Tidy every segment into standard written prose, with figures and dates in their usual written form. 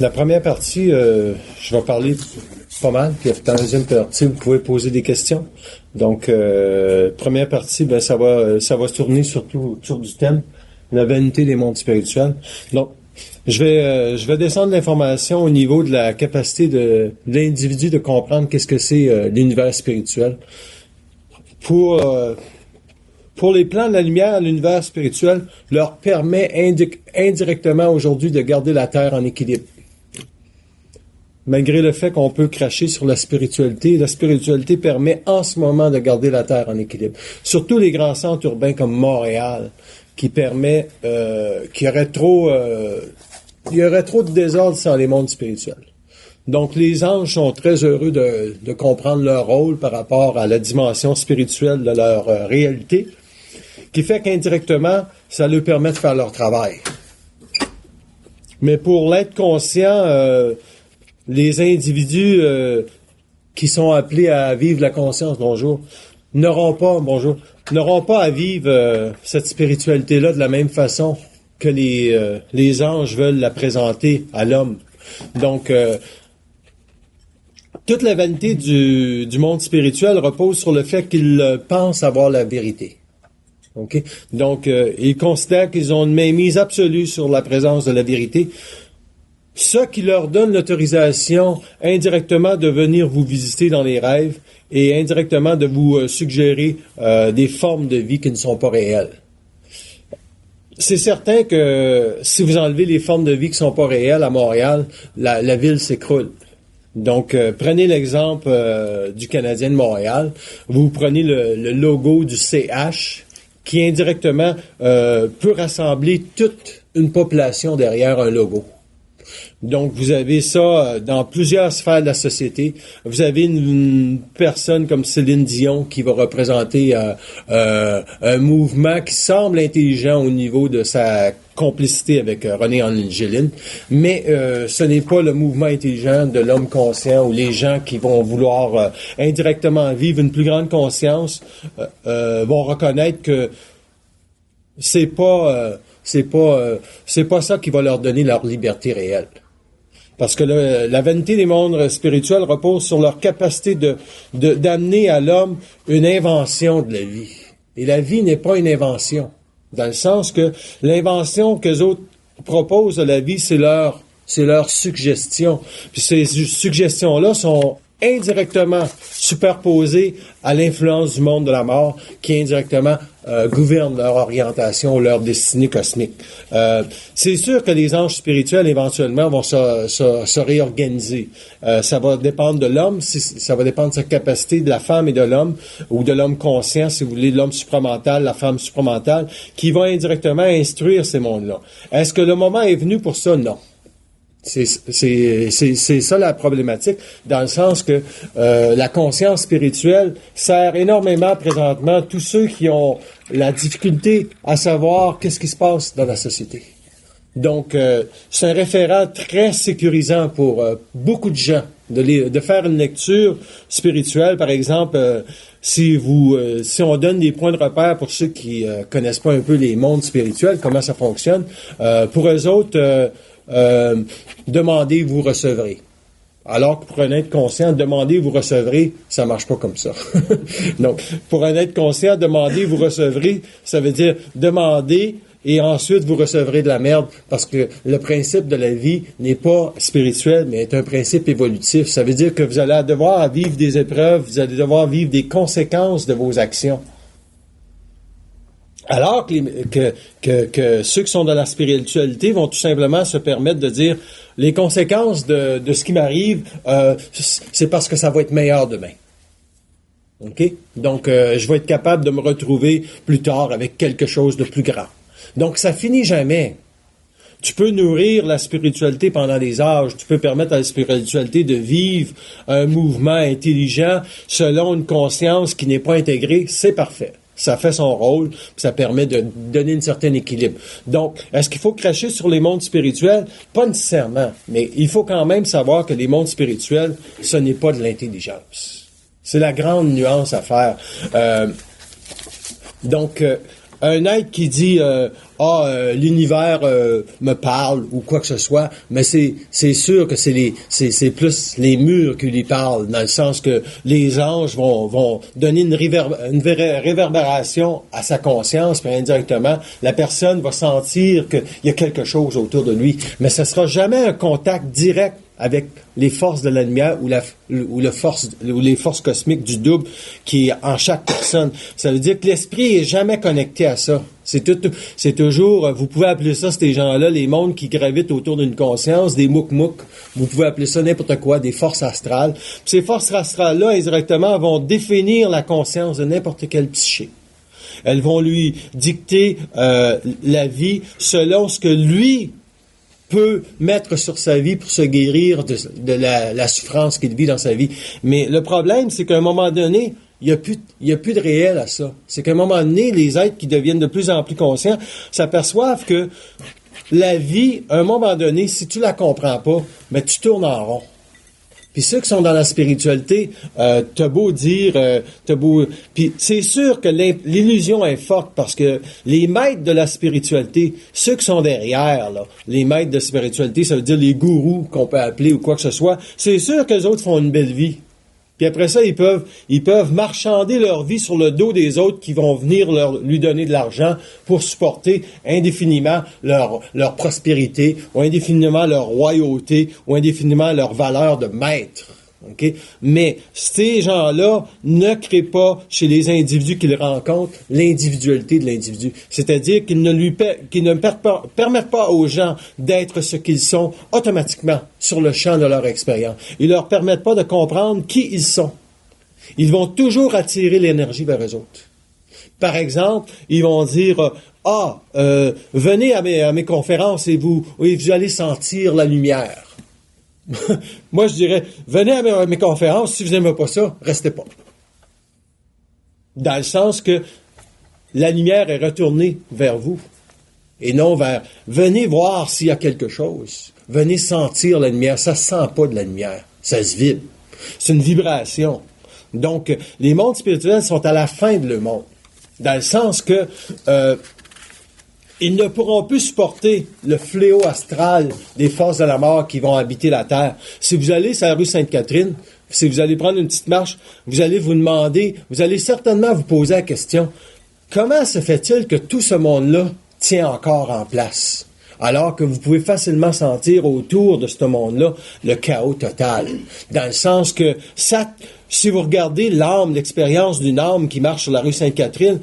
La première partie, je vais parler pas mal, puis dans la deuxième partie, vous pouvez poser des questions. Donc, première partie, ben ça va se tourner surtout autour du thème, la vanité des mondes spirituels. Donc, je vais descendre l'information au niveau de la capacité de l'individu de comprendre qu'est-ce que c'est l'univers spirituel. Pour les plans de la lumière, l'univers spirituel leur permet indirectement aujourd'hui de garder la Terre en équilibre. Malgré le fait qu'on peut cracher sur la spiritualité permet en ce moment de garder la Terre en équilibre. Surtout les grands centres urbains comme Montréal, qui permet qu'il y aurait trop de désordre sans les mondes spirituels. Donc les anges sont très heureux de comprendre leur rôle par rapport à la dimension spirituelle de leur réalité, qui fait qu'indirectement, ça leur permet de faire leur travail. Mais pour l'être conscient, les individus qui sont appelés à vivre la conscience, n'auront pas à vivre cette spiritualité-là de la même façon que les anges veulent la présenter à l'homme. Donc, toute la vanité du monde spirituel repose sur le fait qu'ils pensent avoir la vérité. Okay? Donc, ils considèrent qu'ils ont une mainmise absolue sur la présence de la vérité, ce qui leur donne l'autorisation indirectement de venir vous visiter dans les rêves et indirectement de vous suggérer des formes de vie qui ne sont pas réelles. C'est certain que si vous enlevez les formes de vie qui ne sont pas réelles à Montréal, la ville s'écroule. Donc, prenez l'exemple du Canadien de Montréal. Vous prenez le logo du CH qui indirectement peut rassembler toute une population derrière un logo. Donc, vous avez ça dans plusieurs sphères de la société. Vous avez une personne comme Céline Dion qui va représenter un mouvement qui semble intelligent au niveau de sa complicité avec René Angélil, mais ce n'est pas le mouvement intelligent de l'homme conscient ou les gens qui vont vouloir indirectement vivre une plus grande conscience vont reconnaître que c'est pas ça qui va leur donner leur liberté réelle. Parce que la vanité des mondes spirituels repose sur leur capacité d'amener à l'homme une invention de la vie. Et la vie n'est pas une invention. Dans le sens que l'invention qu'eux autres proposent de la vie, c'est leur suggestion. Puis ces suggestions-là sont indirectement superposées à l'influence du monde de la mort qui indirectement gouverne leur orientation, leur destinée cosmique. C'est sûr que les anges spirituels éventuellement vont se réorganiser. Ça va dépendre de l'homme, ça va dépendre de sa capacité, de la femme et de l'homme, ou de l'homme conscient, si vous voulez, de l'homme supramental, la femme supramentale, qui va indirectement instruire ces mondes-là. Est-ce que le moment est venu pour ça? Non. C'est ça la problématique, dans le sens que la conscience spirituelle sert énormément présentement tous ceux qui ont la difficulté à savoir qu'est-ce qui se passe dans la société. Donc, c'est un référent très sécurisant pour beaucoup de gens de faire une lecture spirituelle, par exemple. Si on donne des points de repère pour ceux qui connaissent pas un peu les mondes spirituels, comment ça fonctionne, pour eux autres. Demandez, vous recevrez. Alors que pour un être conscient, demandez, vous recevrez, ça marche pas comme ça. Donc, pour un être conscient, demandez, vous recevrez, ça veut dire demandez et ensuite vous recevrez de la merde, parce que le principe de la vie n'est pas spirituel, mais est un principe évolutif. Ça veut dire que vous allez devoir vivre des épreuves, vous allez devoir vivre des conséquences de vos actions. Alors que ceux qui sont dans la spiritualité vont tout simplement se permettre de dire les conséquences de ce qui m'arrive, c'est parce que ça va être meilleur demain. OK? Donc, je vais être capable de me retrouver plus tard avec quelque chose de plus grand. Donc, ça finit jamais. Tu peux nourrir la spiritualité pendant des âges. Tu peux permettre à la spiritualité de vivre un mouvement intelligent selon une conscience qui n'est pas intégrée. C'est parfait. Ça fait son rôle, puis ça permet de donner un certain équilibre. Donc, est-ce qu'il faut cracher sur les mondes spirituels? Pas nécessairement, mais il faut quand même savoir que les mondes spirituels, ce n'est pas de l'intelligence. C'est la grande nuance à faire. Donc, un être qui dit l'univers me parle ou quoi que ce soit, mais c'est sûr que c'est plus les murs qui lui parlent, dans le sens que les anges vont donner une réverbération à sa conscience, puis indirectement la personne va sentir qu'il y a quelque chose autour de lui, mais ce sera jamais un contact direct avec les forces de la lumière ou les forces cosmiques du double qui est en chaque personne. Ça veut dire que l'esprit est jamais connecté à ça. C'est toujours, vous pouvez appeler ça, ces gens-là, les mondes qui gravitent autour d'une conscience, des mouk-mouk. Vous pouvez appeler ça n'importe quoi, des forces astrales. Puis ces forces astrales-là, indirectement, vont définir la conscience de n'importe quel psyché. Elles vont lui dicter la vie selon ce que lui peut mettre sur sa vie pour se guérir de la souffrance qu'il vit dans sa vie. Mais le problème, c'est qu'à un moment donné, il y a plus de réel à ça. C'est qu'à un moment donné, les êtres qui deviennent de plus en plus conscients s'aperçoivent que la vie, à un moment donné, si tu la comprends pas, ben tu tournes en rond. Puis ceux qui sont dans la spiritualité, t'as beau dire, puis c'est sûr que l'illusion est forte parce que les maîtres de la spiritualité, ceux qui sont derrière, là, les maîtres de spiritualité, ça veut dire les gourous qu'on peut appeler ou quoi que ce soit, c'est sûr qu'eux autres font une belle vie. Puis après ça, ils peuvent marchander leur vie sur le dos des autres qui vont venir lui donner de l'argent pour supporter indéfiniment leur prospérité, ou indéfiniment leur royauté, ou indéfiniment leur valeur de maître. Okay? Mais ces gens-là ne créent pas chez les individus qu'ils rencontrent l'individualité de l'individu. C'est-à-dire qu'ils ne permettent pas aux gens d'être ce qu'ils sont automatiquement sur le champ de leur expérience. Ils leur permettent pas de comprendre qui ils sont. Ils vont toujours attirer l'énergie vers eux autres. Par exemple, ils vont dire venez à mes conférences et vous allez sentir la lumière. Moi, je dirais, venez à mes conférences, si vous n'aimez pas ça, restez pas. Dans le sens que la lumière est retournée vers vous et non vers, venez voir s'il y a quelque chose. Venez sentir la lumière. Ça se sent pas de la lumière. Ça se vibre. C'est une vibration. Donc, les mondes spirituels sont à la fin de le monde. Dans le sens que, ils ne pourront plus supporter le fléau astral des forces de la mort qui vont habiter la Terre. Si vous allez sur la rue Sainte-Catherine, si vous allez prendre une petite marche, vous allez certainement vous poser la question, comment se fait-il que tout ce monde-là tient encore en place? Alors que vous pouvez facilement sentir autour de ce monde-là le chaos total. Dans le sens que, si vous regardez l'expérience d'une âme qui marche sur la rue Sainte-Catherine,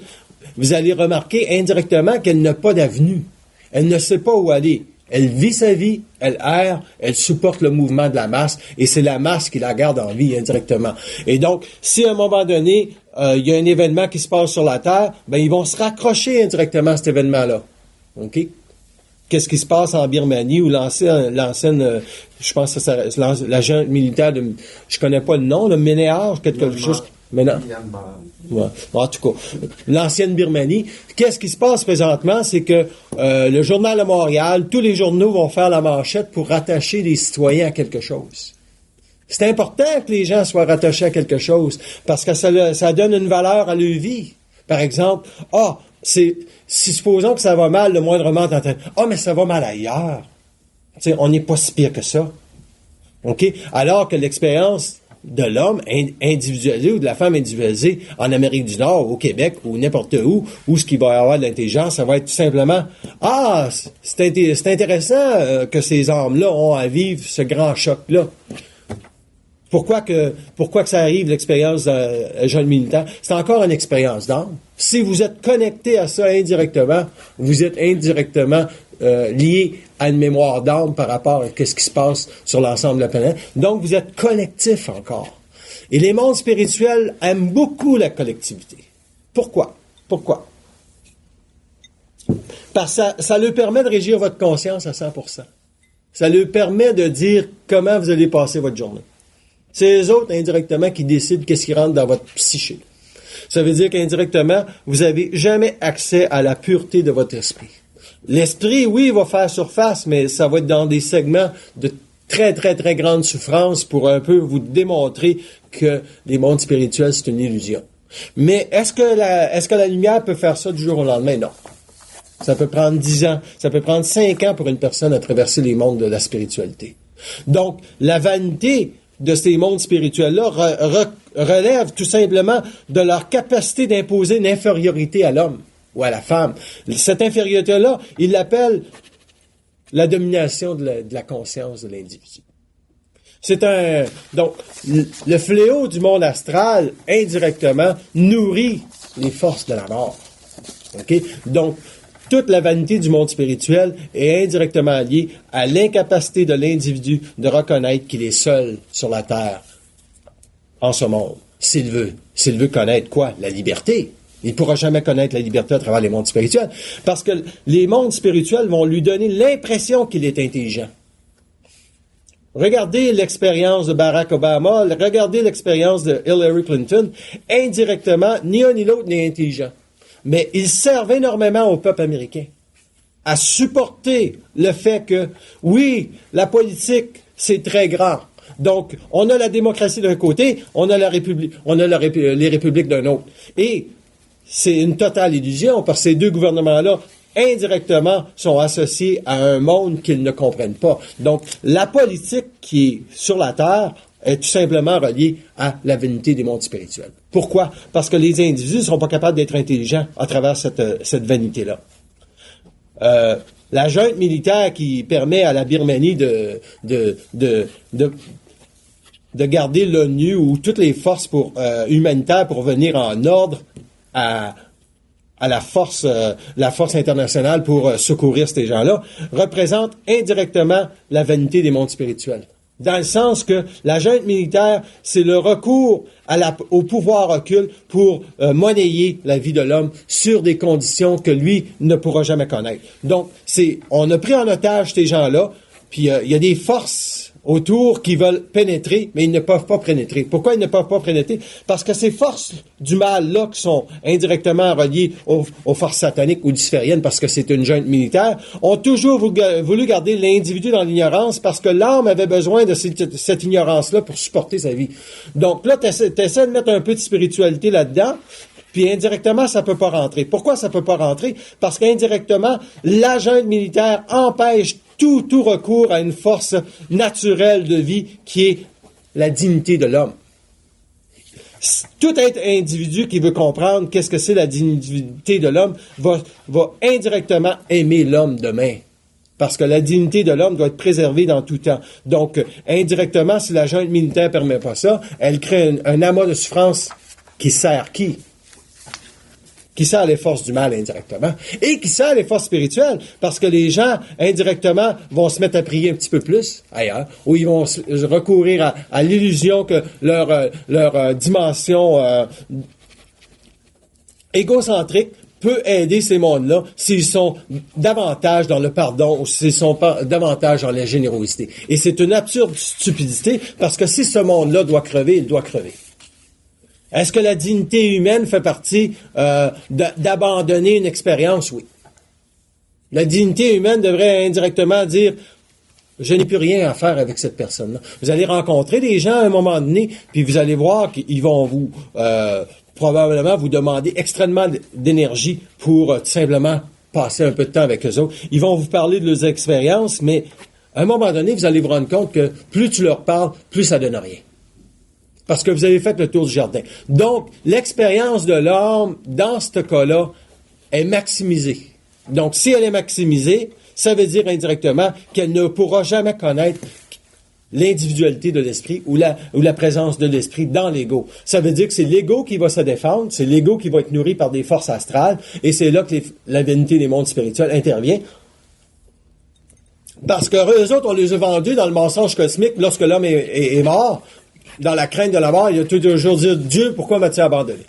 vous allez remarquer indirectement qu'elle n'a pas d'avenue. Elle ne sait pas où aller. Elle vit sa vie, elle erre, elle supporte le mouvement de la masse, et c'est la masse qui la garde en vie indirectement. Et donc, si à un moment donné, il y a un événement qui se passe sur la Terre, ben ils vont se raccrocher indirectement à cet événement-là. OK? Qu'est-ce qui se passe en Birmanie ou l'ancienne je pense que c'est l'agent militaire de, je connais pas le nom, le Ménéard, quelque chose. Maintenant, ouais. En tout cas, l'ancienne Birmanie. Qu'est-ce qui se passe présentement, c'est que le Journal de Montréal, tous les journaux vont faire la manchette pour rattacher les citoyens à quelque chose. C'est important que les gens soient rattachés à quelque chose parce que ça donne une valeur à leur vie. Par exemple, si supposons que ça va mal, le moindrement t'entends, mais ça va mal ailleurs. Tu sais, on n'est pas si pire que ça. OK? Alors que l'expérience de l'homme individualisé ou de la femme individualisée en Amérique du Nord, au Québec ou n'importe où ce qui va y avoir de l'intelligence, ça va être tout simplement c'est intéressant que ces âmes-là ont à vivre ce grand choc-là. Pourquoi que ça arrive, l'expérience jeune militaire? C'est encore une expérience d'âme. Si vous êtes connecté à ça indirectement, vous êtes indirectement lié à une mémoire d'âme par rapport à ce qui se passe sur l'ensemble de la planète. Donc, vous êtes collectif encore. Et les mondes spirituels aiment beaucoup la collectivité. Pourquoi? Parce que ça leur permet de régir votre conscience à 100%. Ça leur permet de dire comment vous allez passer votre journée. C'est les autres, indirectement, qui décident qu'est-ce qui rentre dans votre psyché. Ça veut dire qu'indirectement, vous n'avez jamais accès à la pureté de votre esprit. L'esprit, oui, il va faire surface, mais ça va être dans des segments de très, très, très grande souffrance pour un peu vous démontrer que les mondes spirituels, c'est une illusion. Mais est-ce que la lumière peut faire ça du jour au lendemain? Non. Ça peut prendre 10 ans, ça peut prendre 5 ans pour une personne à traverser les mondes de la spiritualité. Donc, la vanité de ces mondes spirituels-là relève tout simplement de leur capacité d'imposer une infériorité à l'homme ou à la femme. Cette infériorité-là, il l'appelle la domination de la conscience de l'individu. Donc, le fléau du monde astral, indirectement, nourrit les forces de la mort. OK? Donc, toute la vanité du monde spirituel est indirectement liée à l'incapacité de l'individu de reconnaître qu'il est seul sur la terre, en ce monde, s'il veut. S'il veut connaître quoi? La liberté. Il ne pourra jamais connaître la liberté à travers les mondes spirituels, parce que les mondes spirituels vont lui donner l'impression qu'il est intelligent. Regardez l'expérience de Barack Obama, regardez l'expérience de Hillary Clinton. Indirectement, ni un ni l'autre n'est intelligent. Mais ils servent énormément au peuple américain à supporter le fait que, oui, la politique, c'est très grand. Donc, on a la démocratie d'un côté, on a les républiques d'un autre. Et c'est une totale illusion, parce que ces deux gouvernements-là, indirectement, sont associés à un monde qu'ils ne comprennent pas. Donc, la politique qui est sur la Terre est tout simplement reliée à la vanité des mondes spirituels. Pourquoi? Parce que les individus ne sont pas capables d'être intelligents à travers cette vanité-là. La junte militaire qui permet à la Birmanie de garder l'ONU ou toutes les forces humanitaires pour venir en ordre à la force internationale pour secourir ces gens-là, représente indirectement la vanité des mondes spirituels. Dans le sens que la junte militaire, c'est le recours au pouvoir occulte pour monnayer la vie de l'homme sur des conditions que lui ne pourra jamais connaître. Donc, on a pris en otage ces gens-là, puis il y a des forces autour qui veulent pénétrer, mais ils ne peuvent pas pénétrer. Pourquoi ils ne peuvent pas pénétrer? Parce que ces forces du mal-là, qui sont indirectement reliées aux forces sataniques ou lucifériennes, parce que c'est une junte militaire, ont toujours voulu garder l'individu dans l'ignorance, parce que l'âme avait besoin de cette ignorance-là pour supporter sa vie. Donc là, tu essaies de mettre un peu de spiritualité là-dedans, puis indirectement, ça peut pas rentrer. Pourquoi ça peut pas rentrer? Parce qu'indirectement, la junte militaire empêche tout recours à une force naturelle de vie qui est la dignité de l'homme. Tout être individu qui veut comprendre qu'est-ce que c'est la dignité de l'homme va indirectement aimer l'homme demain. Parce que la dignité de l'homme doit être préservée dans tout temps. Donc, indirectement, si la junte militaire ne permet pas ça, elle crée un amas de souffrance qui sert qui? Qui sert les forces du mal indirectement, et qui sert les forces spirituelles, parce que les gens, indirectement, vont se mettre à prier un petit peu plus ailleurs, ou ils vont recourir à l'illusion que leur dimension égocentrique peut aider ces mondes-là s'ils sont davantage dans le pardon ou s'ils sont davantage dans la générosité. Et c'est une absurde stupidité, parce que si ce monde-là doit crever, il doit crever. Est-ce que la dignité humaine fait partie d'abandonner une expérience? Oui. La dignité humaine devrait indirectement dire « Je n'ai plus rien à faire avec cette personne-là ». Vous allez rencontrer des gens à un moment donné, puis vous allez voir qu'ils vont vous probablement vous demander extrêmement d'énergie pour tout simplement passer un peu de temps avec eux autres. Ils vont vous parler de leurs expériences, mais à un moment donné, vous allez vous rendre compte que plus tu leur parles, plus ça donne rien. Parce que vous avez fait le tour du jardin. Donc, l'expérience de l'homme, dans ce cas-là, est maximisée. Donc, si elle est maximisée, ça veut dire indirectement qu'elle ne pourra jamais connaître l'individualité de l'esprit ou la présence de l'esprit dans l'ego. Ça veut dire que c'est l'ego qui va se défendre, c'est l'ego qui va être nourri par des forces astrales, et c'est là que la vanité des mondes spirituels intervient. Parce que eux autres, on les a vendus dans le mensonge cosmique lorsque l'homme est mort. Dans la crainte de la mort, il a toujours dit « Dieu, pourquoi m'as-tu abandonné? »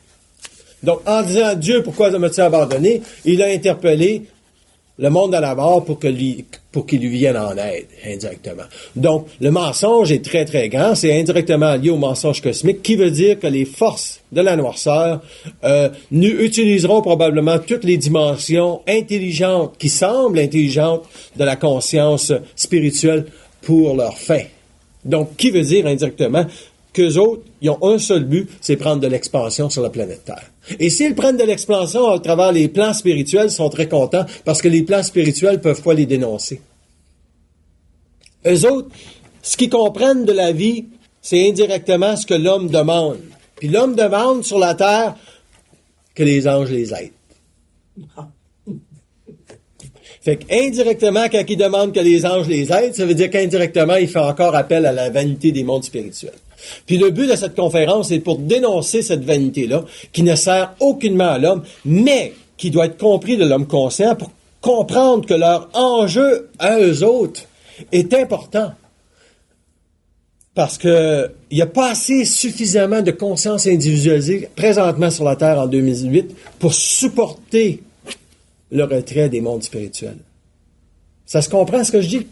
Donc, en disant « Dieu, pourquoi m'as-tu abandonné? » il a interpellé le monde de la mort pour qu'il lui vienne en aide, indirectement. Donc, le mensonge est très, très grand. C'est indirectement lié au mensonge cosmique, qui veut dire que les forces de la noirceur utiliseront probablement toutes les dimensions intelligentes, qui semblent intelligentes, de la conscience spirituelle pour leur fin. Donc, qui veut dire indirectement qu'eux autres, ils ont un seul but, c'est prendre de l'expansion sur la planète Terre. Et s'ils prennent de l'expansion à travers les plans spirituels, ils sont très contents parce que les plans spirituels peuvent pas les dénoncer. Eux autres, ce qu'ils comprennent de la vie, c'est indirectement ce que l'homme demande. Puis l'homme demande sur la terre que les anges les aident. Fait qu'indirectement, quand il demande que les anges les aident, ça veut dire qu'indirectement, il fait encore appel à la vanité des mondes spirituels. Puis le but de cette conférence, c'est pour dénoncer cette vanité-là, qui ne sert aucunement à l'homme, mais qui doit être compris de l'homme conscient pour comprendre que leur enjeu à eux autres est important. Parce que il n'y a pas assez suffisamment de conscience individualisée présentement sur la Terre en 2008 pour supporter le retrait des mondes spirituels. Ça se comprend ce que je dis?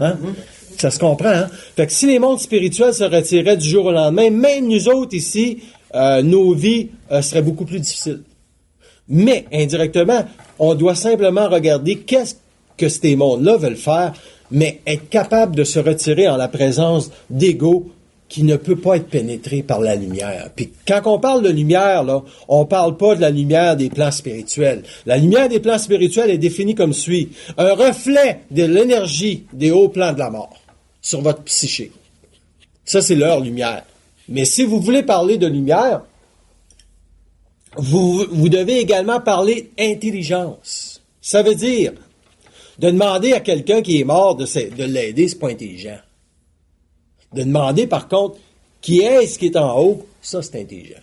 Hein? Ça se comprend, hein? Fait que si les mondes spirituels se retiraient du jour au lendemain, même nous autres ici, nos vies seraient beaucoup plus difficiles. Mais, indirectement, on doit simplement regarder qu'est-ce que ces mondes-là veulent faire, mais être capable de se retirer en la présence d'ego qui ne peut pas être pénétré par la lumière. Puis quand on parle de lumière, là, on parle pas de la lumière des plans spirituels. La lumière des plans spirituels est définie comme suit. Un reflet de l'énergie des hauts plans de la mort sur votre psyché. Ça, c'est leur lumière. Mais si vous voulez parler de lumière, vous devez également parler intelligence. Ça veut dire de demander à quelqu'un qui est mort de l'aider, c'est pas intelligent. De demander, par contre, qui est-ce qui est en haut, ça, c'est intelligent.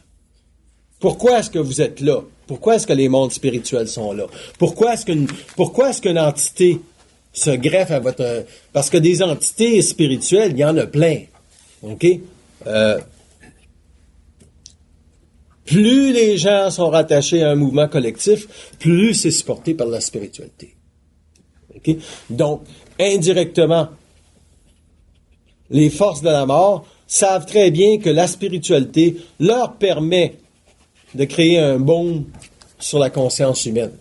Pourquoi est-ce que vous êtes là? Pourquoi est-ce que les mondes spirituels sont là? Pourquoi est-ce qu'une entité se greffe à votre... Parce que des entités spirituelles, il y en a plein. OK? Plus les gens sont rattachés à un mouvement collectif, plus c'est supporté par la spiritualité. Okay? Donc, indirectement, les forces de la mort savent très bien que la spiritualité leur permet de créer un baume sur la conscience humaine.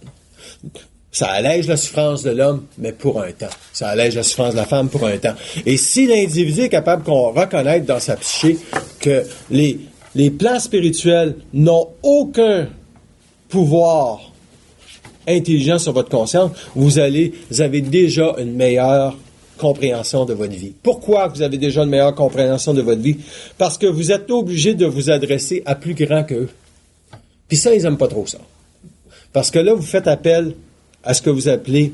Ça allège la souffrance de l'homme, mais pour un temps. Ça allège la souffrance de la femme pour un temps. Et si l'individu est capable qu'on reconnaisse dans sa psyché que les plans spirituels n'ont aucun pouvoir intelligent sur votre conscience, vous avez déjà une meilleure compréhension de votre vie. Pourquoi vous avez déjà une meilleure compréhension de votre vie? Parce que vous êtes obligé de vous adresser à plus grand qu'eux. Puis ça, ils n'aiment pas trop ça. Parce que là, vous faites appel à ce que vous appelez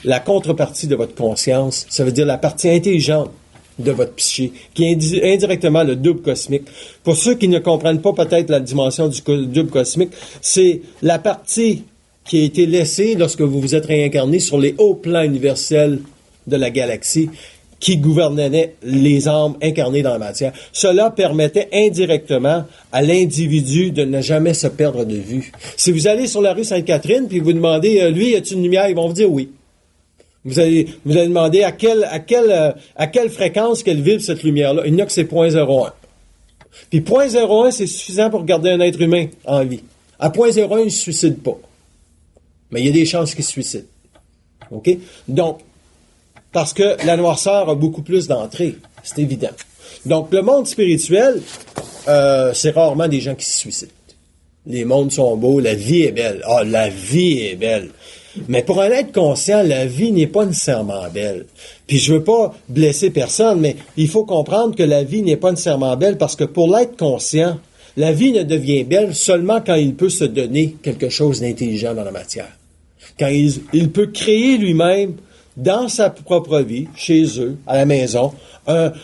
la contrepartie de votre conscience. Ça veut dire la partie intelligente de votre psyché, qui est indirectement le double cosmique. Pour ceux qui ne comprennent pas peut-être la dimension du double cosmique, c'est la partie qui a été laissée lorsque vous vous êtes réincarné sur les hauts plans universels de la galaxie qui gouvernait les âmes incarnées dans la matière. Cela permettait indirectement à l'individu de ne jamais se perdre de vue. Si vous allez sur la rue Sainte-Catherine puis vous demandez, lui, y a-t-il une lumière? Ils vont vous dire oui. Vous allez demander à quelle fréquence qu'elle vibre cette lumière-là. Il n'y a que c'est 0.01. Puis 0.01, c'est suffisant pour garder un être humain en vie. À 0.01, il ne se suicide pas. Mais il y a des chances qu'il se suicide. OK? Donc, parce que la noirceur a beaucoup plus d'entrée. C'est évident. Donc, le monde spirituel, c'est rarement des gens qui se suicident. Les mondes sont beaux, la vie est belle. Ah, la vie est belle. Mais pour un être conscient, la vie n'est pas nécessairement belle. Puis je veux pas blesser personne, mais il faut comprendre que la vie n'est pas nécessairement belle parce que pour l'être conscient, la vie ne devient belle seulement quand il peut se donner quelque chose d'intelligent dans la matière. Quand il peut créer lui-même, dans sa propre vie, chez eux, à la maison, un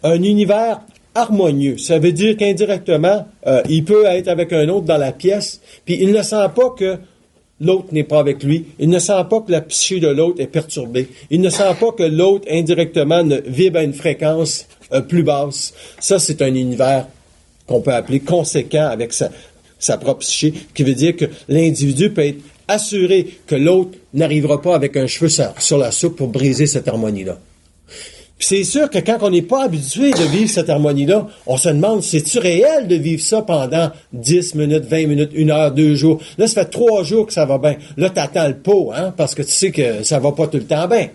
univers harmonieux. Ça veut dire qu'indirectement, il peut être avec un autre dans la pièce, puis il ne sent pas que l'autre n'est pas avec lui. Il ne sent pas que la psyché de l'autre est perturbée. Il ne sent pas que l'autre, indirectement, ne vibre à une fréquence plus basse. Ça, c'est un univers qu'on peut appeler conséquent avec sa propre psyché, qui veut dire que l'individu peut être assuré que l'autre n'arrivera pas avec un cheveu sur la soupe pour briser cette harmonie-là. Puis c'est sûr que quand on n'est pas habitué de vivre cette harmonie-là, on se demande, c'est-tu réel de vivre ça pendant 10 minutes, 20 minutes, 1 heure, 2 jours? Là, ça fait 3 jours que ça va bien. Là, t'attends le pot, hein, parce que tu sais que ça va pas tout le temps bien.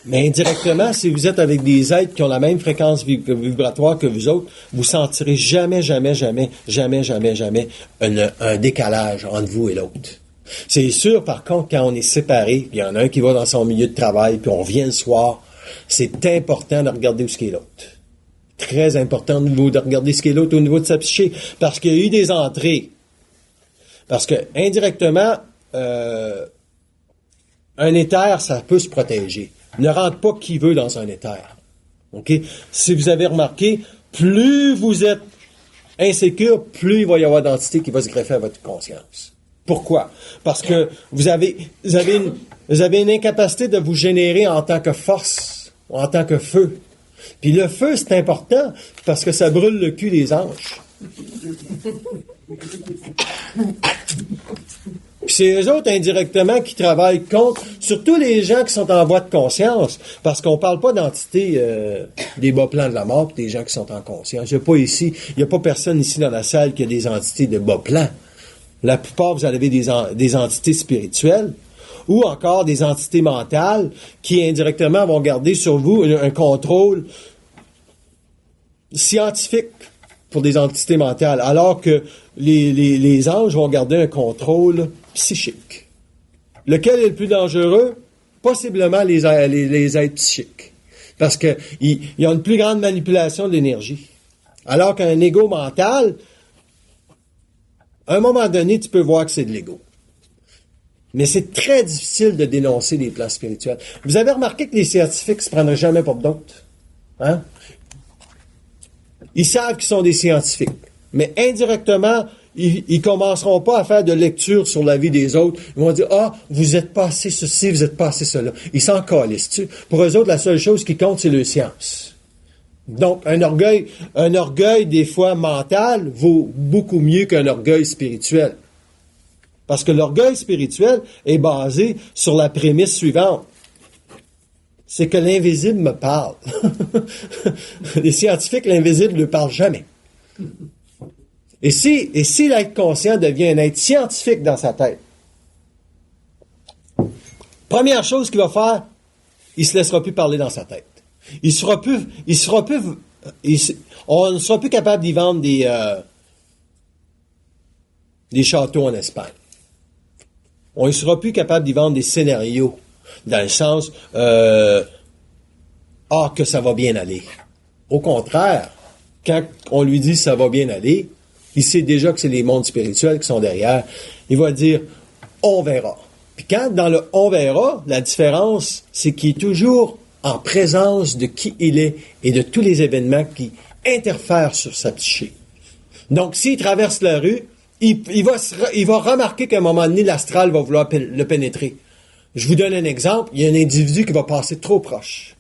Mais indirectement, si vous êtes avec des êtres qui ont la même fréquence vibratoire que vous autres, vous sentirez jamais un décalage entre vous et l'autre. C'est sûr, par contre, quand on est séparés, il y en a un qui va dans son milieu de travail, puis on revient le soir, c'est important de regarder où ce qu'est l'autre. Très important de regarder ce qu'est l'autre au niveau de sa psyché, parce qu'il y a eu des entrées. Parce que, indirectement, un éther, ça peut se protéger. Ne rentre pas qui veut dans un éther. OK? Si vous avez remarqué, plus vous êtes insécure, plus il va y avoir d'entités qui vont se greffer à votre conscience. Pourquoi? Parce que vous avez une incapacité de vous générer en tant que force, en tant que feu. Puis le feu, c'est important parce que ça brûle le cul des anges. Puis c'est eux autres indirectement qui travaillent contre, surtout les gens qui sont en voie de conscience, parce qu'on parle pas d'entités des bas plans de la mort, des gens qui sont en conscience. Il n'y a pas personne ici dans la salle qui a des entités de bas plans. La plupart, vous avez des entités spirituelles ou encore des entités mentales qui indirectement vont garder sur vous un contrôle scientifique pour des entités mentales, alors que les anges vont garder un contrôle psychique. Lequel est le plus dangereux? Possiblement les êtres psychiques. Parce qu'ils ont une plus grande manipulation de l'énergie. Alors qu'un ego mental, à un moment donné, tu peux voir que c'est de l'ego. Mais c'est très difficile de dénoncer les plans spirituels. Vous avez remarqué que les scientifiques ne se prendraient jamais pour d'autres? Hein? Ils savent qu'ils sont des scientifiques. Mais indirectement, ils commenceront pas à faire de lecture sur la vie des autres. Ils vont dire, vous êtes passé ceci, vous êtes passé cela. Ils s'en calissent. Pour eux autres, la seule chose qui compte, c'est le science. Donc, un orgueil des fois mental vaut beaucoup mieux qu'un orgueil spirituel. Parce que l'orgueil spirituel est basé sur la prémisse suivante. C'est que l'invisible me parle. Les scientifiques, l'invisible ne parle jamais. Et si l'être conscient devient un être scientifique dans sa tête, première chose qu'il va faire, il se laissera plus parler dans sa tête. On ne sera plus capable d'y vendre des châteaux en Espagne. On ne sera plus capable d'y vendre des scénarios, dans le sens, que ça va bien aller. Au contraire, quand on lui dit ça va bien aller, il sait déjà que c'est les mondes spirituels qui sont derrière. Il va dire, on verra. Puis quand, dans le on verra, la différence, c'est qu'il est toujours en présence de qui il est et de tous les événements qui interfèrent sur sa psyché. Donc, s'il traverse la rue, il va remarquer qu'à un moment donné, l'astral va vouloir le pénétrer. Je vous donne un exemple. Il y a un individu qui va passer trop proche.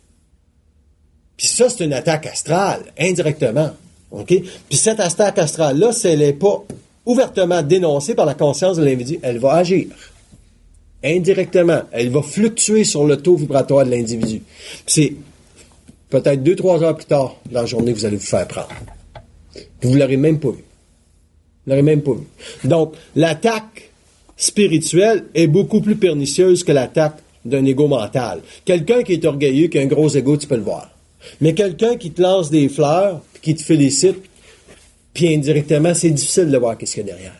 Puis ça, c'est une attaque astrale, indirectement. OK? Puis cette attaque astrale-là, si elle n'est pas ouvertement dénoncée par la conscience de l'individu, elle va agir. Indirectement. Elle va fluctuer sur le taux vibratoire de l'individu. Puis c'est peut-être 2-3 heures plus tard dans la journée, vous allez vous faire prendre. Vous ne l'aurez même pas vu. Vous l'aurez même pas vu. Donc, l'attaque spirituelle est beaucoup plus pernicieuse que l'attaque d'un ego mental. Quelqu'un qui est orgueilleux, qui a un gros ego, tu peux le voir. Mais quelqu'un qui te lance des fleurs, qui te félicite, puis indirectement, c'est difficile de voir qu'est-ce qu'il y a derrière.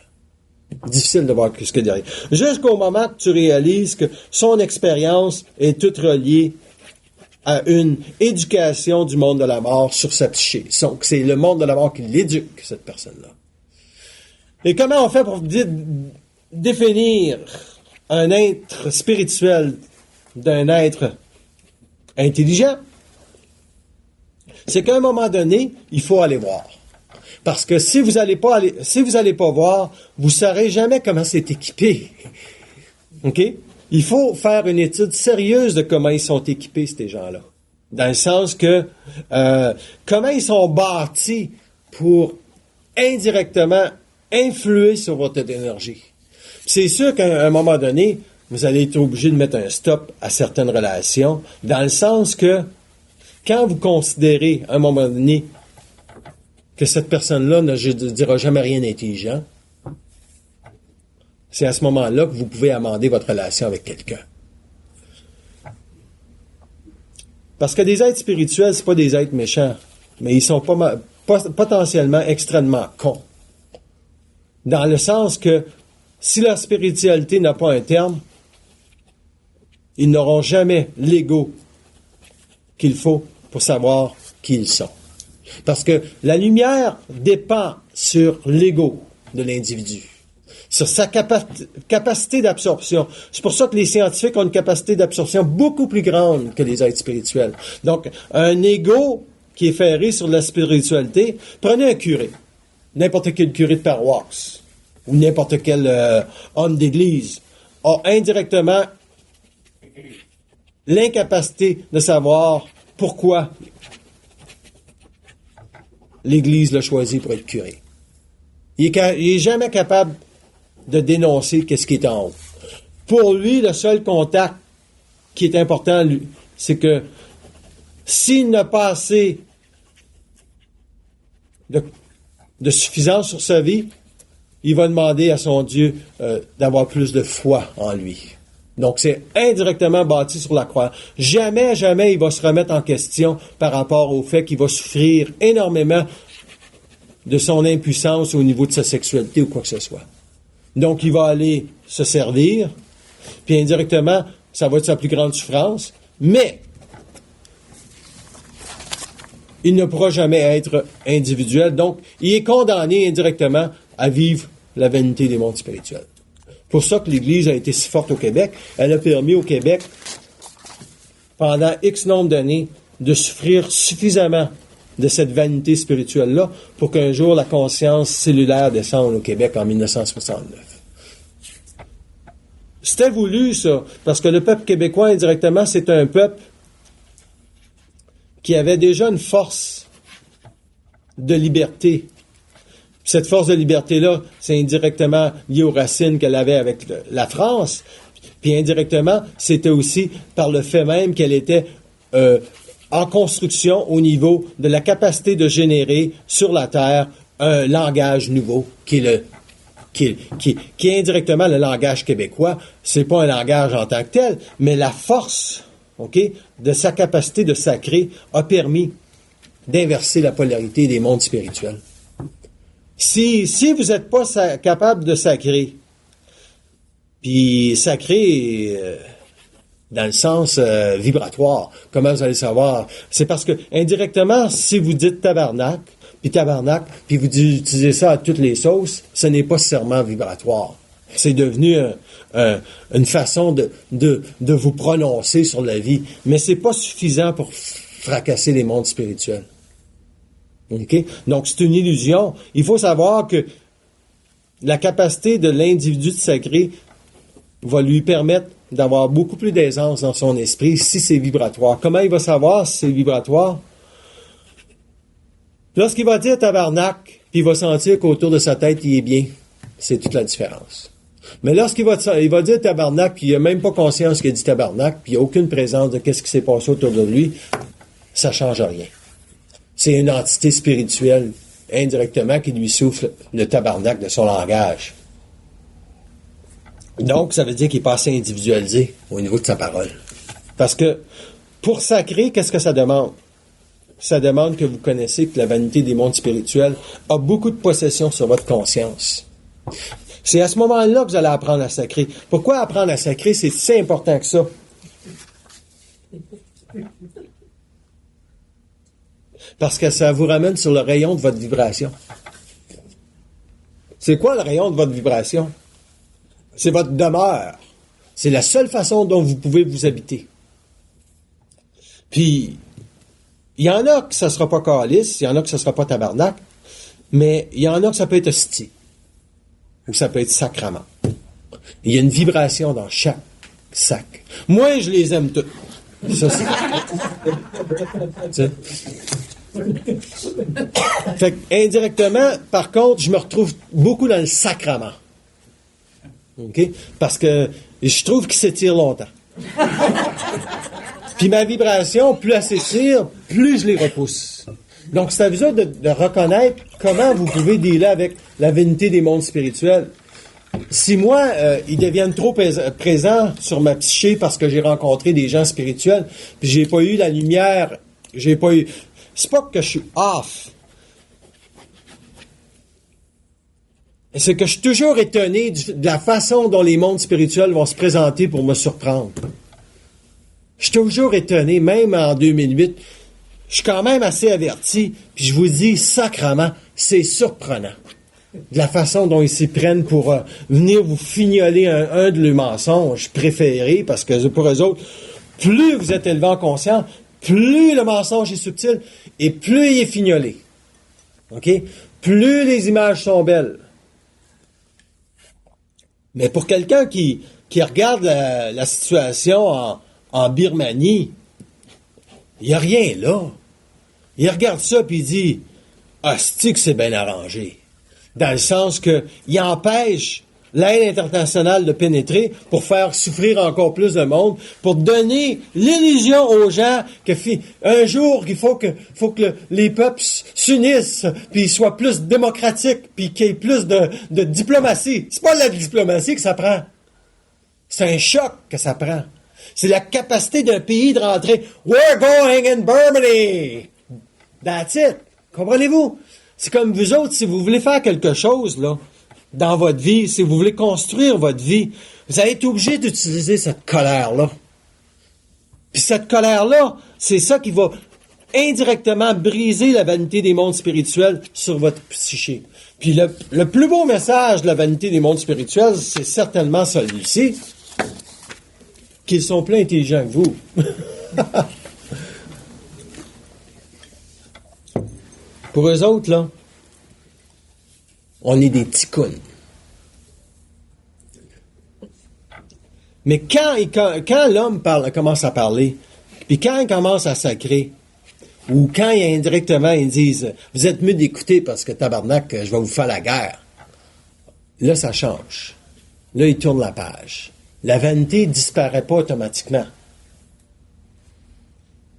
Difficile de voir qu'est-ce qu'il y a derrière. Jusqu'au moment que tu réalises que son expérience est toute reliée à une éducation du monde de la mort sur sa psyché. Donc, c'est le monde de la mort qui l'éduque, cette personne-là. Et comment on fait pour définir un être spirituel d'un être intelligent? C'est qu'à un moment donné, il faut aller voir. Parce que si vous allez pas voir, vous saurez jamais comment c'est équipé. OK? Il faut faire une étude sérieuse de comment ils sont équipés, ces gens-là. Dans le sens que, comment ils sont bâtis pour indirectement influer sur votre énergie. C'est sûr qu'à un moment donné, vous allez être obligé de mettre un stop à certaines relations, dans le sens que, quand vous considérez, à un moment donné, que cette personne-là ne dira jamais rien d'intelligent, c'est à ce moment-là que vous pouvez amender votre relation avec quelqu'un. Parce que des êtres spirituels, c'est pas des êtres méchants, mais ils sont potentiellement extrêmement cons. Dans le sens que si leur spiritualité n'a pas un terme, ils n'auront jamais l'ego qu'il faut pour savoir qui ils sont. Parce que la lumière dépend sur l'ego de l'individu, sur sa capacité d'absorption. C'est pour ça que les scientifiques ont une capacité d'absorption beaucoup plus grande que les êtres spirituels. Donc, un ego qui est ferré sur la spiritualité, prenez un curé, n'importe quel curé de paroisse, ou n'importe quel homme d'église, a indirectement l'incapacité de savoir pourquoi l'Église l'a choisi pour être curé. Il est jamais capable de dénoncer qu'est-ce qui est en haut. Pour lui, le seul contact qui est important, c'est que s'il n'a pas assez de suffisance sur sa vie, il va demander à son Dieu d'avoir plus de foi en lui. Donc, c'est indirectement bâti sur la croix. Jamais il va se remettre en question par rapport au fait qu'il va souffrir énormément de son impuissance au niveau de sa sexualité ou quoi que ce soit. Donc, il va aller se servir, puis indirectement, ça va être sa plus grande souffrance, mais il ne pourra jamais être individuel. Donc, il est condamné indirectement à vivre la vanité des mondes spirituels. Pour ça que l'Église a été si forte au Québec. Elle a permis au Québec, pendant X nombre d'années, de souffrir suffisamment de cette vanité spirituelle-là pour qu'un jour la conscience cellulaire descende au Québec en 1969. C'était voulu, ça, parce que le peuple québécois, indirectement, c'est un peuple qui avait déjà une force de liberté. Cette force de liberté-là, c'est indirectement lié aux racines qu'elle avait avec la France. Puis indirectement, c'était aussi par le fait même qu'elle était en construction au niveau de la capacité de générer sur la Terre un langage nouveau qui est indirectement le langage québécois. C'est pas un langage en tant que tel, mais la force, de sa capacité de sacrer a permis d'inverser la polarité des mondes spirituels. Si vous n'êtes pas capable de sacrer, puis sacrer dans le sens vibratoire, comment vous allez savoir? C'est parce que indirectement, si vous dites tabarnak, puis vous utilisez ça à toutes les sauces, ce n'est pas nécessairement vibratoire. C'est devenu une façon de vous prononcer sur la vie, mais c'est pas suffisant pour fracasser les mondes spirituels. Okay? Donc, c'est une illusion. Il faut savoir que la capacité de l'individu de sacrer va lui permettre d'avoir beaucoup plus d'aisance dans son esprit si c'est vibratoire. Comment il va savoir si c'est vibratoire? Lorsqu'il va dire tabarnak, puis il va sentir qu'autour de sa tête, il est bien, c'est toute la différence. Mais lorsqu'il va dire tabarnak, puis il n'a même pas conscience qu'il a dit tabarnak, puis il n'y a aucune présence de qu'est-ce qui s'est passé autour de lui, ça ne change rien. C'est une entité spirituelle, indirectement, qui lui souffle le tabarnak de son langage. Donc, ça veut dire qu'il n'est pas assez individualisé au niveau de sa parole. Parce que, pour sacrer, qu'est-ce que ça demande? Ça demande que vous connaissez que la vanité des mondes spirituels a beaucoup de possession sur votre conscience. C'est à ce moment-là que vous allez apprendre à sacrer. Pourquoi apprendre à sacrer? C'est si important que ça. Parce que ça vous ramène sur le rayon de votre vibration. C'est quoi le rayon de votre vibration? C'est votre demeure. C'est la seule façon dont vous pouvez vous habiter. Puis, il y en a que ça ne sera pas calice, il y en a que ça ne sera pas tabarnak, mais il y en a que ça peut être hostie, ou ça peut être sacrament. Il y a une vibration dans chaque sac. Moi, je les aime toutes. Ça, c'est... Fait indirectement, par contre, je me retrouve beaucoup dans le sacrament. OK? Parce que je trouve qu'il s'étire longtemps. Puis ma vibration, plus elle s'étire, plus je les repousse. Donc, c'est à vous de reconnaître comment vous pouvez dealer avec la vanité des mondes spirituels. Si moi, ils deviennent trop présents sur ma psyché parce que j'ai rencontré des gens spirituels, puis j'ai pas eu la lumière, j'ai pas eu... C'est pas que je suis off. C'est que je suis toujours étonné de la façon dont les mondes spirituels vont se présenter pour me surprendre. Je suis toujours étonné, même en 2008. Je suis quand même assez averti, puis je vous dis, sacrement, c'est surprenant. De la façon dont ils s'y prennent pour venir vous fignoler un de leurs mensonges préférés, parce que pour eux autres, plus vous êtes élevé en conscience, plus le mensonge est subtil, et plus il est fignolé. OK? Plus les images sont belles. Mais pour quelqu'un qui regarde la situation en Birmanie, il n'y a rien là. Il regarde ça puis il dit « Asti que c'est bien arrangé ». Dans le sens que il empêche l'aide internationale de pénétrer pour faire souffrir encore plus de monde, pour donner l'illusion aux gens que un jour il faut que les peuples s'unissent, puis soient plus démocratiques, puis qu'il y ait plus de diplomatie. C'est pas la diplomatie que ça prend. C'est un choc que ça prend. C'est la capacité d'un pays de rentrer « We're going in Burmany ». That's it. Comprenez-vous? C'est comme vous autres, si vous voulez faire quelque chose, là, dans votre vie, si vous voulez construire votre vie, vous allez être obligé d'utiliser cette colère-là. Puis cette colère-là, c'est ça qui va indirectement briser la vanité des mondes spirituels sur votre psyché. Puis le plus beau message de la vanité des mondes spirituels, c'est certainement celui-ci, qu'ils sont plus intelligents que vous. Pour eux autres, là, on est des ticounes. Mais quand l'homme commence à parler, puis quand il commence à sacrer, ou quand indirectement ils disent « Vous êtes mieux d'écouter parce que tabarnak, je vais vous faire la guerre », là, ça change. Là, ils tournent la page. La vanité ne disparaît pas automatiquement.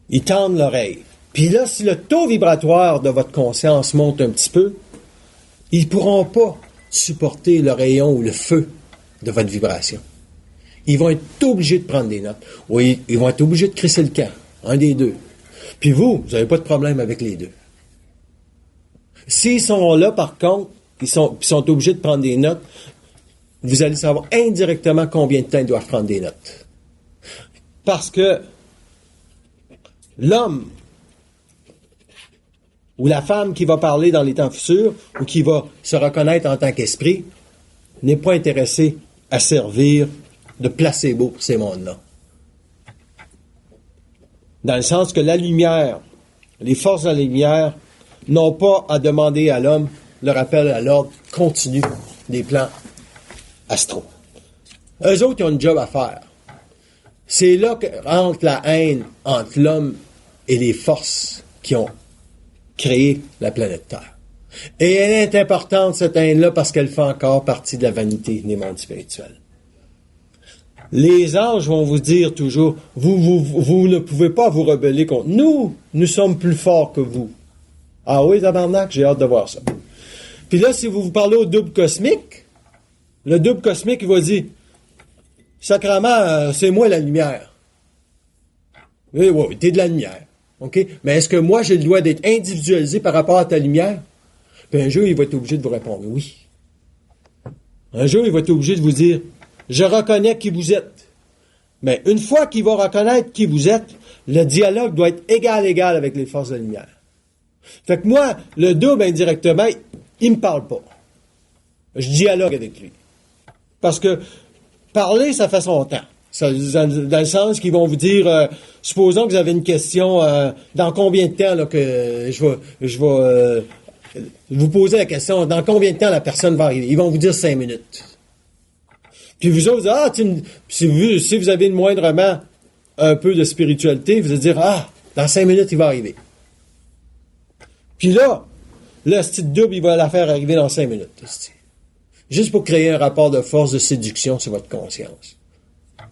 Ils tendent l'oreille. Puis là, si le taux vibratoire de votre conscience monte un petit peu, ils ne pourront pas supporter le rayon ou le feu de votre vibration. Ils vont être obligés de prendre des notes. Oui, ils vont être obligés de crisser le camp. Un des deux. Puis vous n'avez pas de problème avec les deux. S'ils sont là, par contre, ils sont obligés de prendre des notes, vous allez savoir indirectement combien de temps ils doivent prendre des notes. Parce que l'homme ou la femme qui va parler dans les temps futurs, ou qui va se reconnaître en tant qu'esprit, n'est pas intéressé à servir de placebo pour ces mondes-là. Dans le sens que la lumière, les forces de la lumière, n'ont pas à demander à l'homme le rappel à l'ordre continu des plans astraux. Eux autres, ils ont une job à faire. C'est là que rentre la haine entre l'homme et les forces qui ont créé la planète Terre. Et elle est importante, cette haine-là, parce qu'elle fait encore partie de la vanité des mondes spirituels. Les anges vont vous dire toujours, vous ne pouvez pas vous rebeller contre nous. Nous sommes plus forts que vous. Ah oui, tabarnak, j'ai hâte de voir ça. Puis là, si vous parlez au double cosmique, le double cosmique, il va dire, sacrément, c'est moi la lumière. Oui, oui, t'es de la lumière. OK? Mais est-ce que moi, j'ai le droit d'être individualisé par rapport à ta lumière? Puis un jour, il va être obligé de vous répondre oui. Un jour, il va être obligé de vous dire, je reconnais qui vous êtes. Mais une fois qu'il va reconnaître qui vous êtes, le dialogue doit être égal avec les forces de la lumière. Fait que moi, le double, indirectement, il me parle pas. Je dialogue avec lui. Parce que parler, ça fait son temps. Ça, dans le sens qu'ils vont vous dire, supposons que vous avez une question, dans combien de temps là, que je vais vous poser la question, dans combien de temps la personne va arriver? Ils vont vous dire 5 minutes. Puis vous autres, si vous avez moindrement un peu de spiritualité, vous allez dire, dans 5 minutes, il va arriver. Puis là, ce petit double, il va la faire arriver dans 5 minutes. Juste pour créer un rapport de force de séduction sur votre conscience.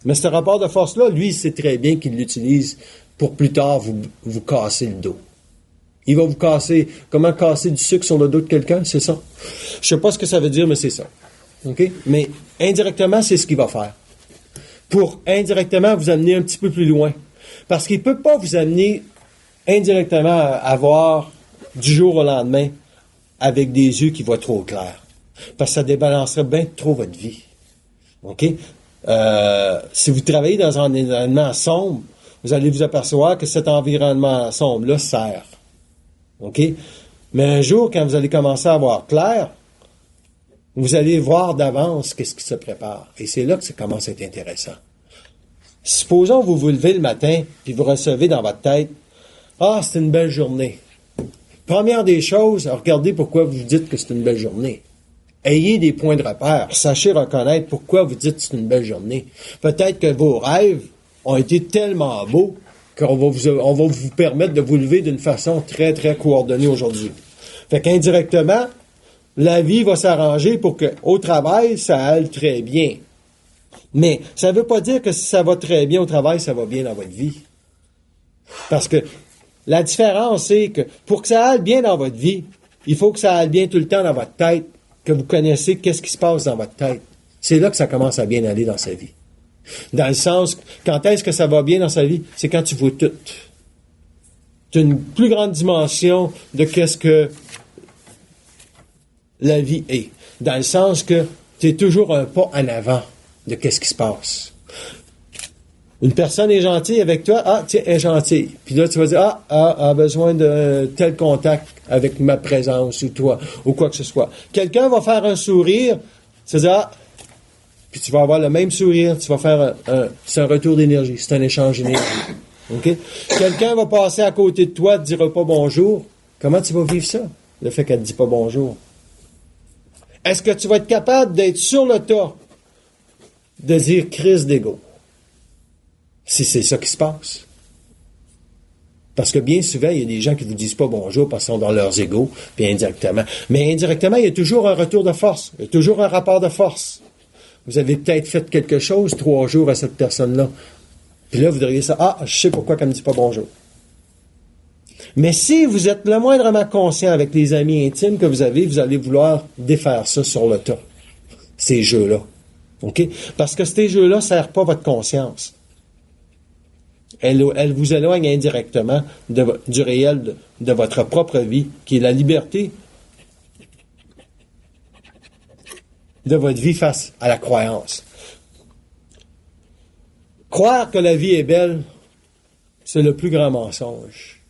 Mais ce rapport de force-là, lui, il sait très bien qu'il l'utilise pour plus tard vous casser le dos. Il va vous casser... Comment casser du sucre sur le dos de quelqu'un? C'est ça. Je sais pas ce que ça veut dire, mais c'est ça. OK? Mais indirectement, c'est ce qu'il va faire. Pour indirectement vous amener un petit peu plus loin. Parce qu'il ne peut pas vous amener indirectement à voir du jour au lendemain avec des yeux qui voient trop clair. Parce que ça débalancerait bien trop votre vie. OK? Si vous travaillez dans un environnement sombre, vous allez vous apercevoir que cet environnement sombre-là sert. OK? Mais un jour, quand vous allez commencer à voir clair, vous allez voir d'avance qu'est-ce qui se prépare. Et c'est là que ça commence à être intéressant. Supposons que vous vous levez le matin, puis vous recevez dans votre tête, « Ah, c'est une belle journée. » Première des choses, regardez pourquoi vous dites que c'est une belle journée. Ayez des points de repère. Sachez reconnaître pourquoi vous dites que c'est une belle journée. Peut-être que vos rêves ont été tellement beaux qu'on va vous permettre de vous lever d'une façon très, très coordonnée aujourd'hui. Fait qu'indirectement, la vie va s'arranger pour qu'au travail, ça aille très bien. Mais ça ne veut pas dire que si ça va très bien au travail, ça va bien dans votre vie. Parce que la différence, c'est que pour que ça aille bien dans votre vie, il faut que ça aille bien tout le temps dans votre tête, que vous connaissez qu'est-ce qui se passe dans votre tête. C'est là que ça commence à bien aller dans sa vie. Dans le sens, quand est-ce que ça va bien dans sa vie? C'est quand tu vois tout. Tu as une plus grande dimension de qu'est-ce que la vie est. Dans le sens que tu es toujours un pas en avant de qu'est-ce qui se passe. Une personne est gentille avec toi, ah, tiens, elle est gentille. Puis là, tu vas dire, a besoin de tel contact avec ma présence ou toi, ou quoi que ce soit. Quelqu'un va faire un sourire, c'est-à-dire, puis tu vas avoir le même sourire, tu vas faire c'est un retour d'énergie, c'est un échange d'énergie. OK? Quelqu'un va passer à côté de toi, ne te dira pas bonjour. Comment tu vas vivre ça, le fait qu'elle ne te dit pas bonjour? Est-ce que tu vas être capable d'être sur le tas, de dire crise d'ego? Si c'est ça qui se passe. Parce que bien souvent, il y a des gens qui ne vous disent pas bonjour parce qu'ils sont dans leurs égos, puis indirectement. Mais indirectement, il y a toujours un retour de force. Il y a toujours un rapport de force. Vous avez peut-être fait quelque chose 3 jours à cette personne-là. Puis là, vous diriez ça, je sais pourquoi elle ne me dit pas bonjour. Mais si vous êtes le moindrement conscient avec les amis intimes que vous allez vouloir défaire ça sur le tas. Ces jeux-là. OK? Parce que ces jeux-là ne servent pas votre conscience. Elle vous éloigne indirectement du réel de votre propre vie, qui est la liberté de votre vie face à la croyance. Croire que la vie est belle, c'est le plus grand mensonge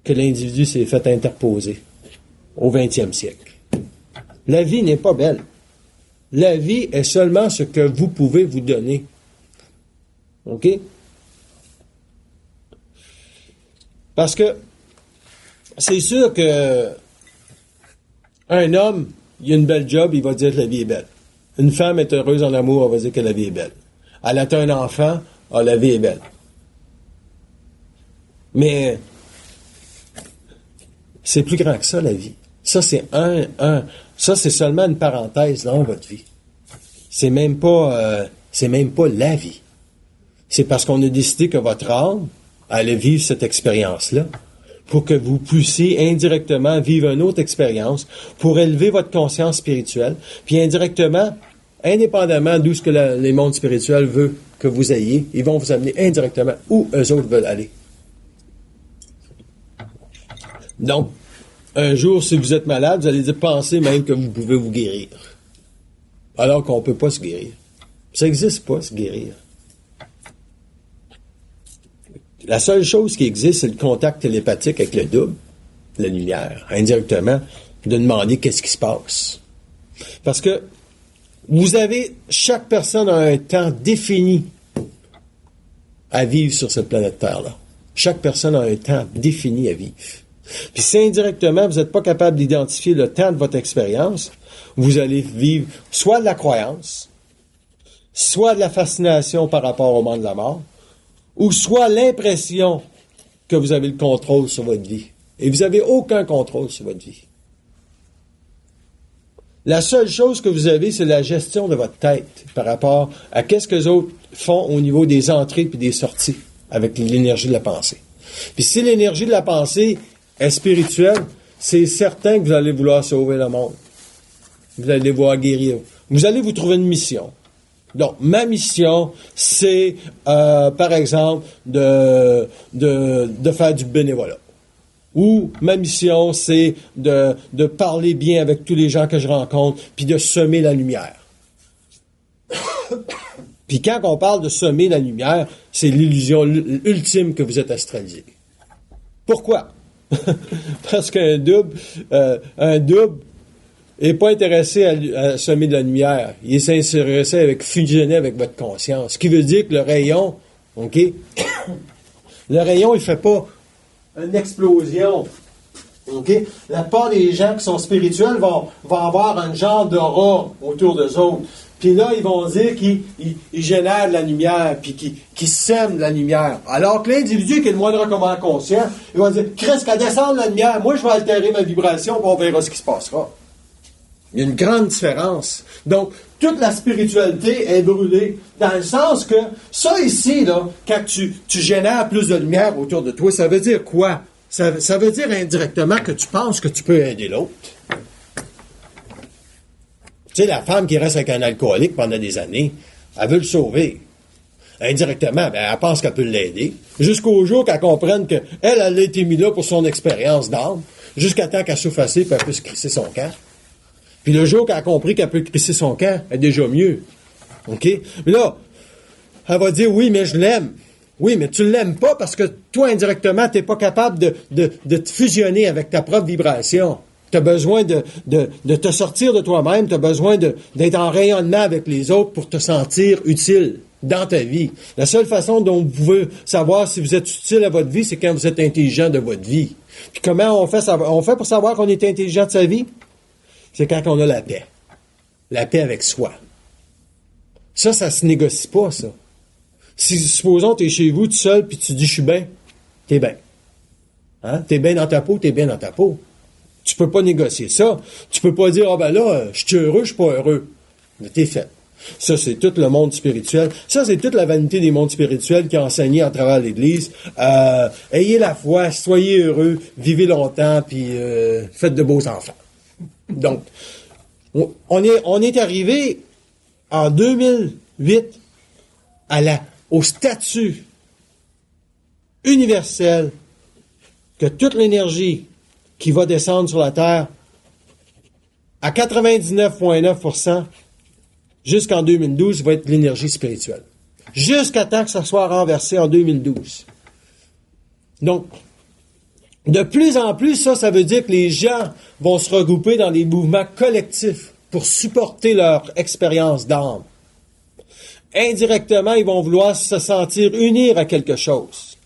que l'individu s'est fait interposer au 20e siècle. La vie n'est pas belle. La vie est seulement ce que vous pouvez vous donner. OK? Parce que c'est sûr que un homme, il a une belle job, il va dire que la vie est belle. Une femme est heureuse en amour, elle va dire que la vie est belle. Elle a un enfant, la vie est belle. Mais c'est plus grand que ça, la vie. Ça, c'est ça, c'est seulement une parenthèse dans votre vie. C'est même pas la vie. C'est parce qu'on a décidé que votre âme allait vivre cette expérience-là pour que vous puissiez indirectement vivre une autre expérience pour élever votre conscience spirituelle. Puis indirectement, indépendamment d'où ce que les mondes spirituels veulent que vous ayez, ils vont vous amener indirectement où eux autres veulent aller. Donc, un jour, si vous êtes malade, vous allez penser même que vous pouvez vous guérir. Alors qu'on ne peut pas se guérir. Ça n'existe pas, se guérir. La seule chose qui existe, c'est le contact télépathique avec le double, la lumière, indirectement, de demander qu'est-ce qui se passe. Parce que chaque personne a un temps défini à vivre sur cette planète Terre-là. Chaque personne a un temps défini à vivre. Puis si indirectement, vous n'êtes pas capable d'identifier le temps de votre expérience, vous allez vivre soit de la croyance, soit de la fascination par rapport au monde de la mort, ou soit l'impression que vous avez le contrôle sur votre vie. Et vous n'avez aucun contrôle sur votre vie. La seule chose que vous avez, c'est la gestion de votre tête par rapport à qu'est-ce que les autres font au niveau des entrées et des sorties avec l'énergie de la pensée. Puis si l'énergie de la pensée est spirituelle, c'est certain que vous allez vouloir sauver le monde. Vous allez voir guérir. Vous allez vous trouver une mission. Donc, ma mission, c'est, par exemple, de faire du bénévolat. Ou ma mission, c'est de parler bien avec tous les gens que je rencontre, puis de semer la lumière. Puis quand on parle de semer la lumière, c'est l'illusion ultime que vous êtes astralisé. Pourquoi? Parce qu'un double n'est pas intéressé à semer de la lumière. Il est intéressé avec fusionner avec votre conscience. Ce qui veut dire que le rayon, OK? Le rayon, il fait pas une explosion. OK? La part des gens qui sont spirituels vont avoir un genre d'aura autour d'eux autres. Puis là, ils vont dire qu'ils génèrent de la lumière, puis qu'ils sèment de la lumière. Alors que l'individu qui est le moindrement conscient, il va dire, Christ, qu'à descendre la lumière, moi je vais altérer ma vibration, puis on verra ce qui se passera. Il y a une grande différence. Donc, toute la spiritualité est brûlée, dans le sens que, ça ici, là, quand tu génères plus de lumière autour de toi, ça veut dire quoi? Ça veut dire indirectement que tu penses que tu peux aider l'autre. Tu sais, la femme qui reste avec un alcoolique pendant des années, elle veut le sauver. Indirectement, elle pense qu'elle peut l'aider. Jusqu'au jour qu'elle comprenne qu'elle a été mise là pour son expérience d'âme, jusqu'à temps qu'elle souffre assez et qu'elle puisse crisser son camp. Puis le jour qu'elle a compris qu'elle peut crisser son camp, elle est déjà mieux. OK? Mais là, elle va dire, oui, mais je l'aime. Oui, mais tu ne l'aimes pas parce que toi, indirectement, tu n'es pas capable de te fusionner avec ta propre vibration. Tu as besoin de te sortir de toi-même, tu as besoin d'être en rayonnement avec les autres pour te sentir utile dans ta vie. La seule façon dont vous pouvez savoir si vous êtes utile à votre vie, c'est quand vous êtes intelligent de votre vie. Puis comment on fait pour savoir qu'on est intelligent de sa vie? C'est quand on a la paix. La paix avec soi. Ça se négocie pas, ça. Si, supposons, tu es chez vous tout seul, puis tu dis, je suis bien, t'es bien. Hein? T'es bien dans ta peau, t'es bien dans ta peau. Tu peux pas négocier ça. Tu peux pas dire, je suis heureux, je suis pas heureux. Mais t'es fait. Ça, c'est tout le monde spirituel. Ça, c'est toute la vanité des mondes spirituels qui a enseigné à travers l'Église. Ayez la foi, soyez heureux, vivez longtemps, puis faites de beaux enfants. Donc, on est arrivé en 2008 au statut universel que toute l'énergie qui va descendre sur la Terre à 99,9% jusqu'en 2012 va être l'énergie spirituelle. Jusqu'à temps que ça soit renversé en 2012. Donc, de plus en plus, ça veut dire que les gens vont se regrouper dans des mouvements collectifs pour supporter leur expérience d'âme. Indirectement, ils vont vouloir se sentir unir à quelque chose.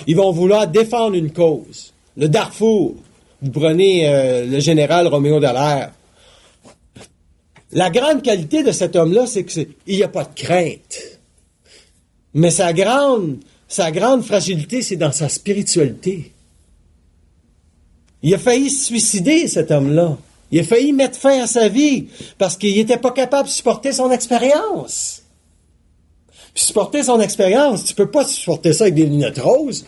Ils vont vouloir défendre une cause. Le Darfour, vous prenez le général Roméo Dallaire. La grande qualité de cet homme-là, c'est qu'il n'y a pas de crainte. Mais sa grande fragilité, c'est dans sa spiritualité. Il a failli se suicider, cet homme-là. Il a failli mettre fin à sa vie parce qu'il n'était pas capable de supporter son expérience. Puis supporter son expérience, tu peux pas supporter ça avec des lunettes roses.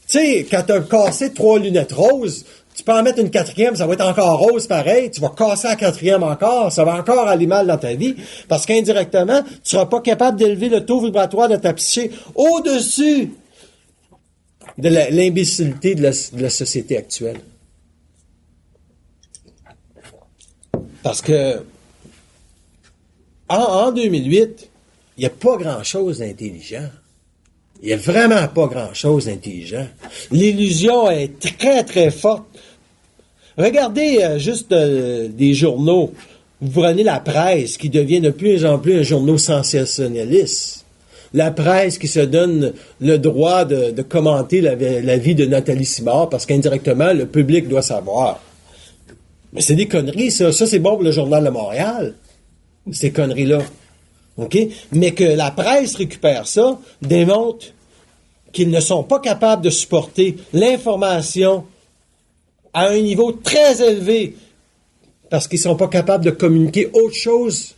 Tu sais, quand tu as cassé 3 lunettes roses, tu peux en mettre une 4e, ça va être encore rose pareil, tu vas casser la 4e encore, ça va encore aller mal dans ta vie, parce qu'indirectement, tu ne seras pas capable d'élever le taux vibratoire de ta psyché au-dessus de l'imbécilité de la société actuelle. Parce que en 2008, il n'y a pas grand-chose d'intelligent. Il n'y a vraiment pas grand-chose d'intelligent. L'illusion est très, très forte. Regardez juste des journaux. Vous prenez la presse qui devient de plus en plus un journal sensationnaliste. La presse qui se donne le droit de commenter la vie de Nathalie Simard parce qu'indirectement, le public doit savoir. Mais c'est des conneries, ça. Ça, c'est bon pour le Journal de Montréal. Ces conneries-là. OK? Mais que la presse récupère ça, démontre qu'ils ne sont pas capables de supporter l'information à un niveau très élevé parce qu'ils ne sont pas capables de communiquer autre chose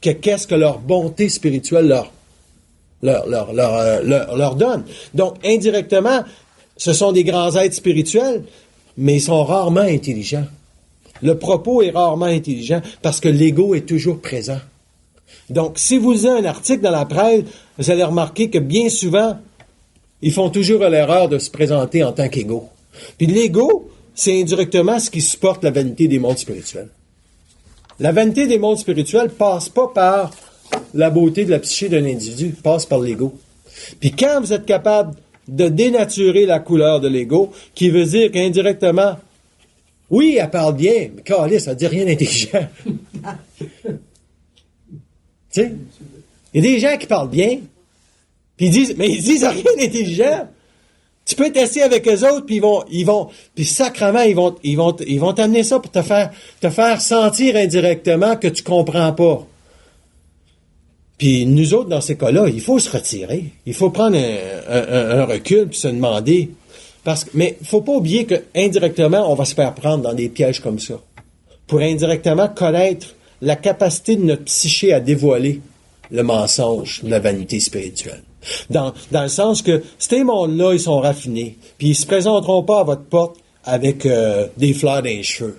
que qu'est-ce que leur bonté spirituelle leur donne. Donc, indirectement, ce sont des grands êtres spirituels, mais ils sont rarement intelligents. Le propos est rarement intelligent parce que l'ego est toujours présent. Donc, si vous lisez un article dans la presse, vous allez remarquer que bien souvent, ils font toujours l'erreur de se présenter en tant qu'ego. Puis l'ego, c'est indirectement ce qui supporte la vanité des mondes spirituels. La vanité des mondes spirituels passe pas par la beauté de la psyché d'un individu, passe par l'ego. Puis quand vous êtes capable de dénaturer la couleur de l'ego, qui veut dire qu'indirectement, oui, elle parle bien, mais câlisse, elle dit rien d'intelligent. Tu sais, il y a des gens qui parlent bien, puis ils disent rien d'intelligent. Tu peux être assis avec eux autres, puis puis sacrément, ils vont t'amener ça pour te faire sentir indirectement que tu comprends pas. Puis nous autres, dans ces cas-là, il faut se retirer. Il faut prendre un recul puis se demander. Mais il faut pas oublier que indirectement, on va se faire prendre dans des pièges comme ça. Pour indirectement connaître la capacité de notre psyché à dévoiler le mensonge de la vanité spirituelle. Dans le sens que ces mondes-là, ils sont raffinés. Puis ils se présenteront pas à votre porte avec des fleurs dans les cheveux.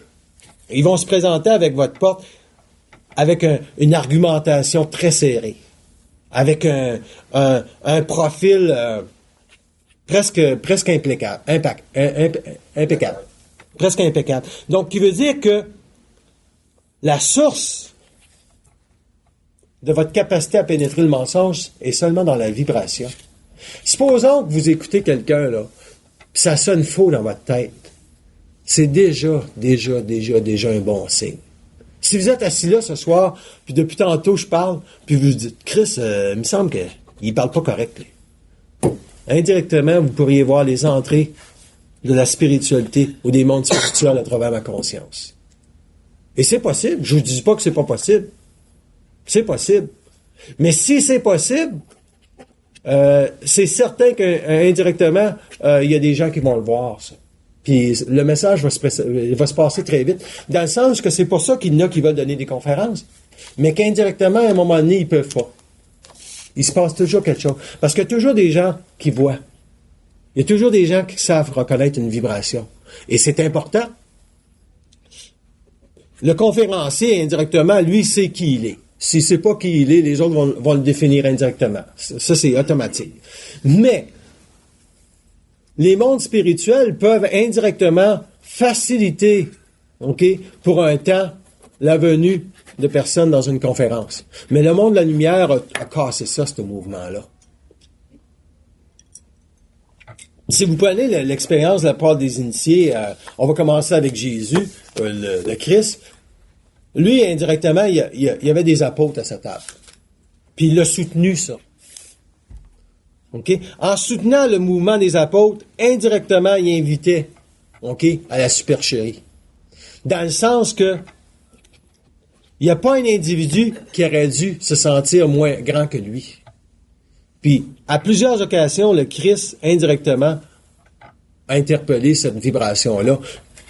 Ils vont se présenter avec votre porte avec une argumentation très serrée. Avec un profil presque impeccable. Impeccable. Presque impeccable. Donc, qui veut dire que la source de votre capacité à pénétrer le mensonge est seulement dans la vibration. Supposons que vous écoutez quelqu'un, là, puis ça sonne faux dans votre tête. C'est déjà un bon signe. Si vous êtes assis là ce soir, puis depuis tantôt je parle, puis vous dites, Chris, il me semble qu'il parle pas correct. Là. Indirectement, vous pourriez voir les entrées de la spiritualité ou des mondes spirituels à travers ma conscience. Et c'est possible. Je vous dis pas que c'est pas possible. C'est possible. Mais si c'est possible, c'est certain qu'indirectement, il y a des gens qui vont le voir, ça. Puis le message va se passer très vite. Dans le sens que c'est pour ça qu'il y en a qui veulent donner des conférences. Mais qu'indirectement, à un moment donné, ils peuvent pas. Il se passe toujours quelque chose. Parce qu'il y a toujours des gens qui voient. Il y a toujours des gens qui savent reconnaître une vibration. Et c'est important. Le conférencier, indirectement, lui, sait qui il est. S'il ne sait pas qui il est, les autres vont le définir indirectement. Ça, c'est automatique. Mais les mondes spirituels peuvent indirectement faciliter, pour un temps, la venue de personnes dans une conférence. Mais le monde de la lumière a cassé ça, ce mouvement-là. Si vous prenez l'expérience de la part des initiés, on va commencer avec Jésus, le Christ. Lui, indirectement, il y avait des apôtres à sa table. Puis il a soutenu ça. En soutenant le mouvement des apôtres, indirectement, il invitait à la supercherie. Dans le sens que il n'y a pas un individu qui aurait dû se sentir moins grand que lui. Puis, à plusieurs occasions, le Christ, indirectement, a interpellé cette vibration-là.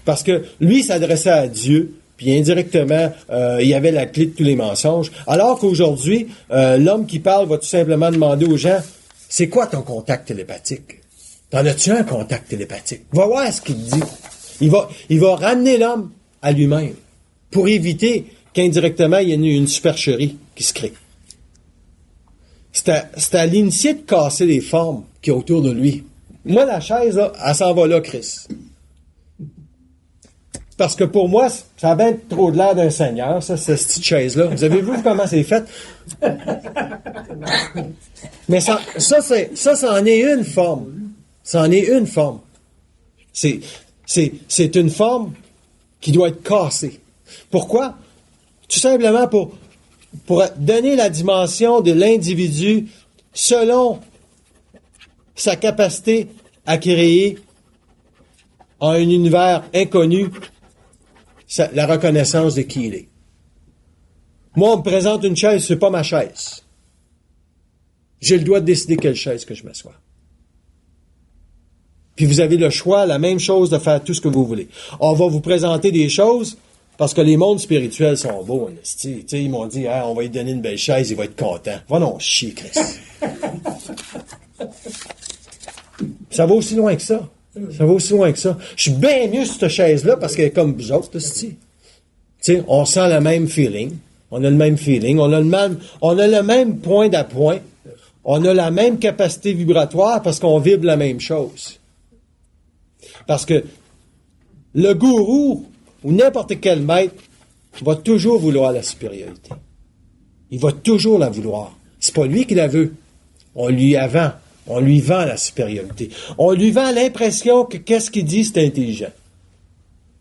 Parce que lui s'adressait à Dieu, puis indirectement, il y avait la clé de tous les mensonges. Alors qu'aujourd'hui, l'homme qui parle va tout simplement demander aux gens, c'est quoi ton contact télépathique? T'en as-tu un contact télépathique? Va voir ce qu'il dit. Il va ramener l'homme à lui-même pour éviter qu'indirectement, il y ait une supercherie qui se crée. C'est à l'initié de casser les formes qui est autour de lui. Moi, la chaise, là, elle s'en va là, Chris. Parce que pour moi, ça a bien trop de l'air d'un seigneur, ça, cette petite chaise-là. Vous avez vu comment c'est fait? Mais ça en est une forme. Ça en est une forme. C'est une forme qui doit être cassée. Pourquoi? Tout simplement pour donner la dimension de l'individu selon sa capacité à créer en un univers inconnu la reconnaissance de qui il est. Moi, on me présente une chaise, c'est pas ma chaise. J'ai le droit de décider quelle chaise que je m'assois. Puis vous avez le choix, la même chose, de faire tout ce que vous voulez. On va vous présenter des choses parce que les mondes spirituels sont beaux. Ils m'ont dit, on va lui donner une belle chaise, il va être content. Va non chier, Chris. Ça va aussi loin que ça. Ça va aussi loin que ça. Je suis bien mieux sur cette chaise-là parce qu'elle est comme vous autres, Tu sais, on sent le même feeling. On a le même feeling. On a le même point d'appoint. On a la même capacité vibratoire parce qu'on vibre la même chose. Parce que le gourou ou n'importe quel maître va toujours vouloir la supériorité. Il va toujours la vouloir. C'est pas lui qui la veut. On lui vend. On lui vend la supériorité. On lui vend l'impression que qu'est-ce qu'il dit, c'est intelligent.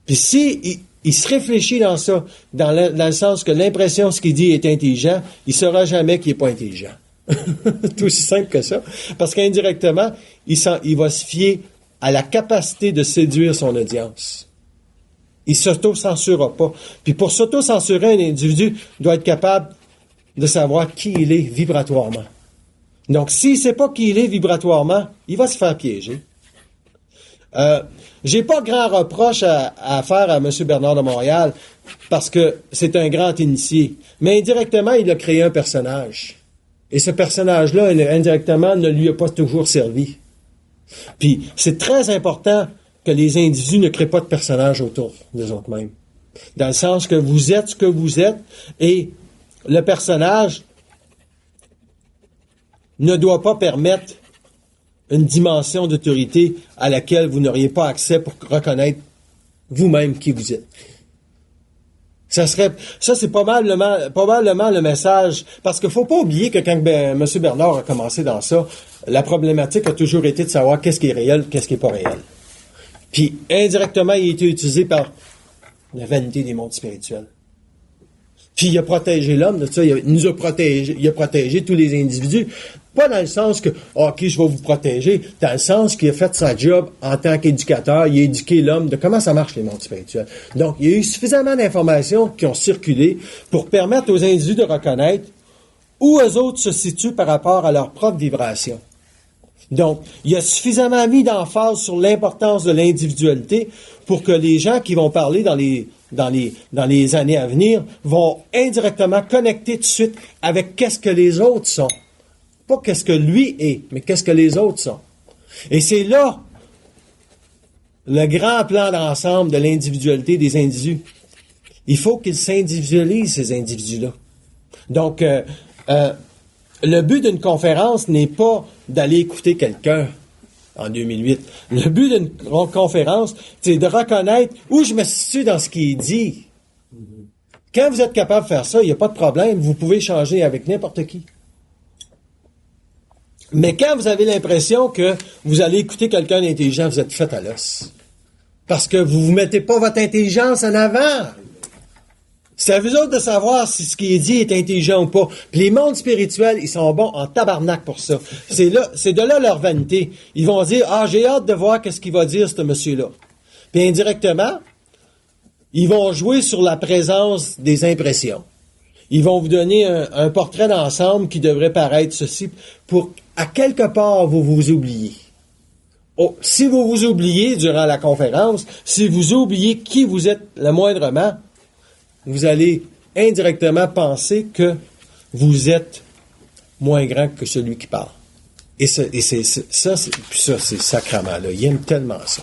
Puis si il se réfléchit dans ça, dans le sens que l'impression, ce qu'il dit est intelligent, il ne saura jamais qu'il n'est pas intelligent. C'est aussi simple que ça. Parce qu'indirectement, il va se fier à la capacité de séduire son audience. Il s'auto-censurera pas. Puis pour s'auto-censurer, un individu doit être capable de savoir qui il est vibratoirement. Donc, s'il ne sait pas qui il est vibratoirement, il va se faire piéger. J'ai pas grand reproche à faire à M. Bernard de Montréal parce que c'est un grand initié. Mais indirectement, il a créé un personnage. Et ce personnage-là, indirectement, ne lui a pas toujours servi. Puis, c'est très important que les individus ne créent pas de personnage autour des autres mêmes. Dans le sens que vous êtes ce que vous êtes et le personnage ne doit pas permettre une dimension d'autorité à laquelle vous n'auriez pas accès pour reconnaître vous-même qui vous êtes. Ça c'est probablement le message, parce qu'il faut pas oublier que quand M. Bernard a commencé dans ça, la problématique a toujours été de savoir qu'est-ce qui est réel, qu'est-ce qui est pas réel. Puis, indirectement, il a été utilisé par la vanité des mondes spirituels. Puis, il a protégé l'homme de ça, il a protégé tous les individus. Pas dans le sens que, OK, je vais vous protéger, dans le sens qu'il a fait sa job en tant qu'éducateur, il a éduqué l'homme de comment ça marche les mondes spirituels. Donc, il y a eu suffisamment d'informations qui ont circulé pour permettre aux individus de reconnaître où eux autres se situent par rapport à leur propre vibration. Donc, il a suffisamment mis d'emphase sur l'importance de l'individualité pour que les gens qui vont parler dans les années à venir vont indirectement connecter tout de suite avec qu'est-ce que les autres sont. Pas qu'est-ce que lui est, mais qu'est-ce que les autres sont. Et c'est là le grand plan d'ensemble de l'individualité des individus. Il faut qu'ils s'individualisent, ces individus-là. Donc, le but d'une conférence n'est pas d'aller écouter quelqu'un en 2008. Le but d'une conférence, c'est de reconnaître où je me situe dans ce qui est dit. Quand vous êtes capable de faire ça, il n'y a pas de problème. Vous pouvez échanger avec n'importe qui. Mais quand vous avez l'impression que vous allez écouter quelqu'un d'intelligent, vous êtes fait à l'os. Parce que vous ne mettez pas votre intelligence en avant. C'est à vous autres de savoir si ce qui est dit est intelligent ou pas. Puis les mondes spirituels, ils sont bons en tabarnak pour ça. C'est de là leur vanité. Ils vont dire, j'ai hâte de voir qu'est-ce qu'il va dire, ce monsieur-là. Puis indirectement, ils vont jouer sur la présence des impressions. Ils vont vous donner un portrait d'ensemble qui devrait paraître ceci pour, à quelque part, vous vous oubliez. Si vous vous oubliez durant la conférence, si vous oubliez qui vous êtes le moindrement, vous allez indirectement penser que vous êtes moins grand que celui qui parle. Et c'est sacrement, là. Ils aiment tellement ça.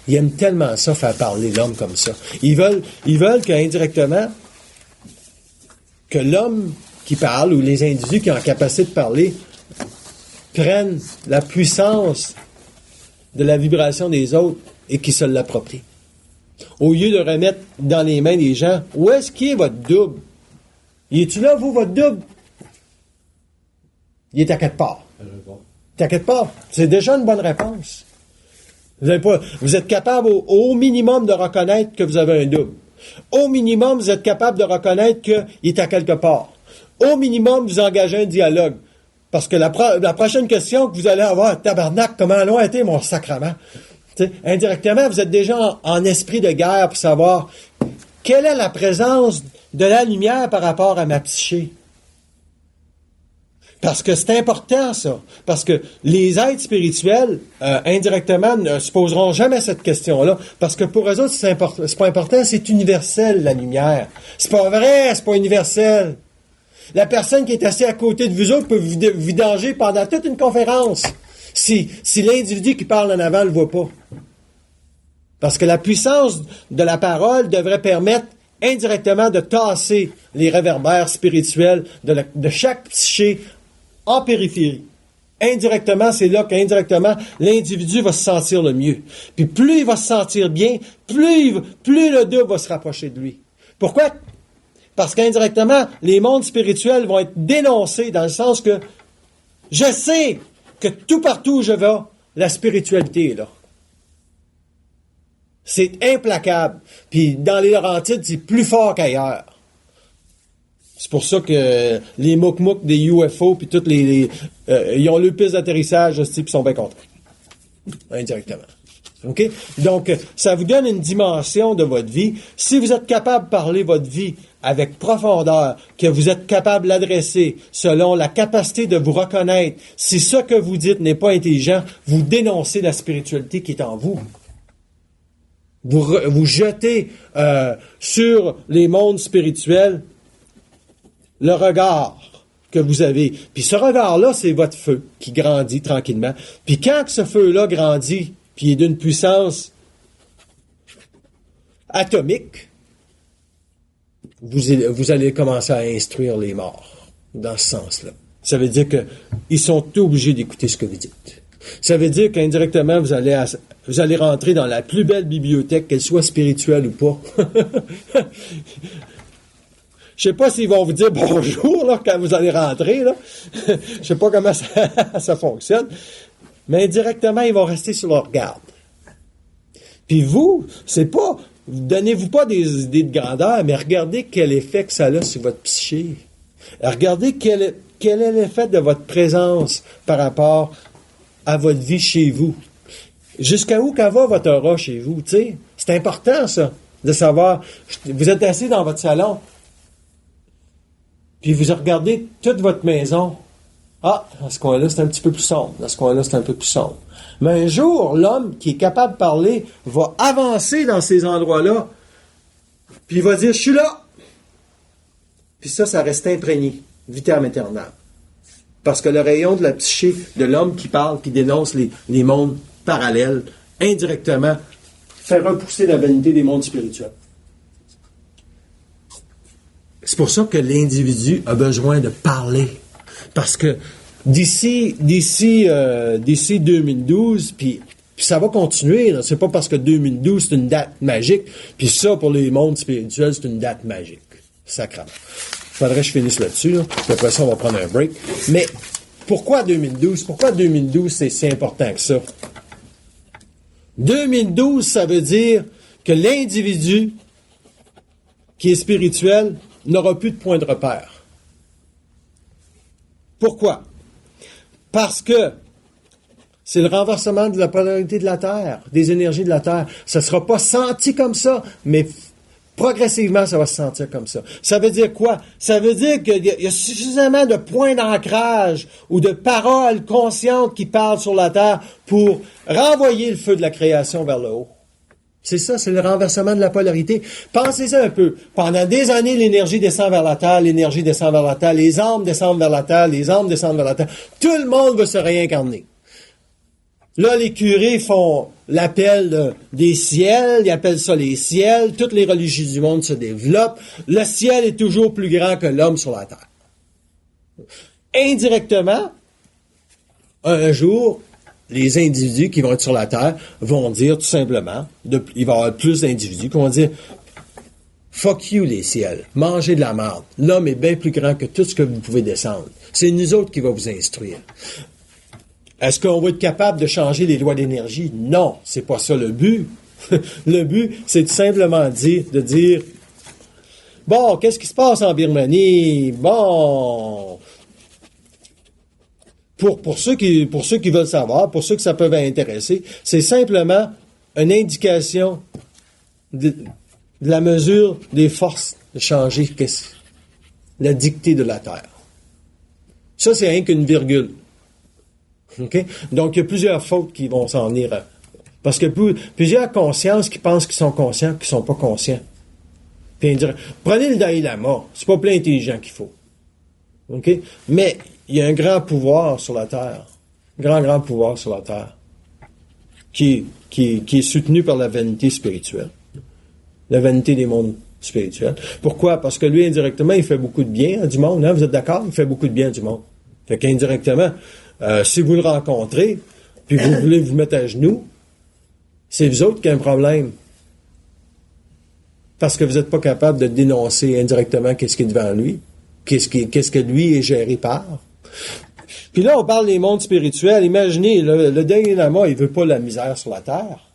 Ils aiment tellement ça, faire parler l'homme comme ça. Ils veulent qu'indirectement, que l'homme qui parle ou les individus qui ont la capacité de parler prennent la puissance de la vibration des autres et qui se l'approprient. Au lieu de remettre dans les mains des gens, où est-ce qu'il est votre double? Il est-tu là, vous, votre double? Il est à quelque part. Il est à quelque part. C'est déjà une bonne réponse. Vous êtes capable au minimum de reconnaître que vous avez un double. Au minimum, vous êtes capable de reconnaître qu'il est à quelque part. Au minimum, vous engagez un dialogue. Parce que la prochaine question que vous allez avoir, tabarnak, comment loin était mon sacrement? T'sais, indirectement, vous êtes déjà en esprit de guerre pour savoir quelle est la présence de la lumière par rapport à ma psyché. Parce que c'est important, ça. Parce que les êtres spirituels, indirectement, ne se poseront jamais cette question-là. Parce que pour eux autres, c'est pas important, c'est universel, la lumière. C'est pas vrai, c'est pas universel. La personne qui est assise à côté de vous autres peut vous vidanger pendant toute une conférence. Si l'individu qui parle en avant ne le voit pas. Parce que la puissance de la parole devrait permettre indirectement de tasser les réverbères spirituels de chaque psyché en périphérie. Indirectement, c'est là qu'indirectement, l'individu va se sentir le mieux. Puis plus il va se sentir bien, plus le double va se rapprocher de lui. Pourquoi? Parce qu'indirectement, les mondes spirituels vont être dénoncés dans le sens que je sais que tout partout où je vais, la spiritualité est là. C'est implacable. Puis dans les Laurentides, c'est plus fort qu'ailleurs. C'est pour ça que les mouk-mouk des UFO puis toutes ils ont le piste d'atterrissage aussi puis sont bien contents. Indirectement. OK? Donc, ça vous donne une dimension de votre vie. Si vous êtes capable de parler votre vie avec profondeur, que vous êtes capable de l'adresser selon la capacité de vous reconnaître, si ce que vous dites n'est pas intelligent, vous dénoncez la spiritualité qui est en vous. Vous jetez sur les mondes spirituels le regard que vous avez. Puis ce regard-là, c'est votre feu qui grandit tranquillement. Puis quand ce feu-là grandit, puis il est d'une puissance atomique, vous allez commencer à instruire les morts dans ce sens-là. Ça veut dire qu'ils sont obligés d'écouter ce que vous dites. Ça veut dire qu'indirectement, vous allez rentrer dans la plus belle bibliothèque, qu'elle soit spirituelle ou pas. Je sais pas s'ils vont vous dire bonjour là, quand vous allez rentrer. Là. Je sais pas comment ça fonctionne. Mais indirectement, ils vont rester sur leur garde. Puis vous, donnez-vous pas des idées de grandeur, mais regardez quel effet que ça a sur votre psyché. Regardez quel est l'effet de votre présence par rapport à votre vie chez vous. Jusqu'à où qu'en va votre aura chez vous, tu sais? C'est important, ça, de savoir. Vous êtes assis dans votre salon, puis vous regardez toute votre maison. Ah, dans ce coin-là, c'est un petit peu plus sombre. Dans ce coin-là, c'est un peu plus sombre. Mais un jour, l'homme qui est capable de parler va avancer dans ces endroits-là, puis il va dire, je suis là. Puis ça reste imprégné, vitam aeternam. Parce que le rayon de la psyché de l'homme qui parle, qui dénonce les mondes parallèles, indirectement, fait repousser la vanité des mondes spirituels. C'est pour ça que l'individu a besoin de parler. Parce que d'ici 2012, puis ça va continuer, là. C'est pas parce que 2012 c'est une date magique, puis ça pour les mondes spirituels c'est une date magique. Sacrément. Faudrait que je finisse là-dessus, là. Puis après ça on va prendre un break. Mais pourquoi 2012? Pourquoi 2012 c'est si important que ça? 2012, ça veut dire que l'individu qui est spirituel n'aura plus de point de repère. Pourquoi? Parce que c'est le renversement de la polarité de la Terre, des énergies de la Terre. Ça ne sera pas senti comme ça, mais progressivement, ça va se sentir comme ça. Ça veut dire quoi? Ça veut dire qu'il y a suffisamment de points d'ancrage ou de paroles conscientes qui parlent sur la Terre pour renvoyer le feu de la création vers le haut. C'est ça, c'est le renversement de la polarité. Pensez-y un peu. Pendant des années, l'énergie descend vers la Terre, l'énergie descend vers la Terre, les âmes descendent vers la Terre, les âmes descendent vers la Terre. Tout le monde veut se réincarner. Là, les curés font l'appel des ciels, ils appellent ça les ciels, toutes les religions du monde se développent. Le ciel est toujours plus grand que l'homme sur la Terre. Indirectement, un jour, les individus qui vont être sur la Terre vont dire tout simplement, il va y avoir plus d'individus qui vont dire « Fuck you les ciels, mangez de la merde. L'homme est bien plus grand que tout ce que vous pouvez descendre. C'est nous autres qui va vous instruire. » Est-ce qu'on va être capable de changer les lois d'énergie? Non, c'est pas ça le but. Le but, c'est tout simplement de dire bon, qu'est-ce qui se passe en Birmanie? Bon, pour ceux qui veulent savoir, pour ceux que ça peut intéresser, c'est simplement une indication de la mesure des forces de changer la dictée de la Terre. Ça, c'est rien qu'une virgule. Okay? Donc, il y a plusieurs fautes qui vont s'en venir. Parce que plusieurs consciences qui pensent qu'ils sont conscients, qui ne sont pas conscients. Puis, prenez le Dalai Lama, c'est pas plein intelligent qu'il faut. Okay? Mais, il y a un grand pouvoir sur la Terre. Grand pouvoir sur la Terre. qui est soutenu par la vanité spirituelle. La vanité des mondes spirituels. Pourquoi? Parce que lui, indirectement, il fait beaucoup de bien à du monde. Hein? Vous êtes d'accord? Il fait beaucoup de bien à du monde. Fait qu'indirectement, si vous le rencontrez, puis vous voulez vous mettre à genoux, c'est vous autres qui avez un problème. Parce que vous n'êtes pas capable de dénoncer indirectement qu'est-ce qui est devant lui. Qu'est-ce que lui est géré par. Puis là, on parle des mondes spirituels. Imaginez, le dernier lama, il veut pas la misère sur la terre.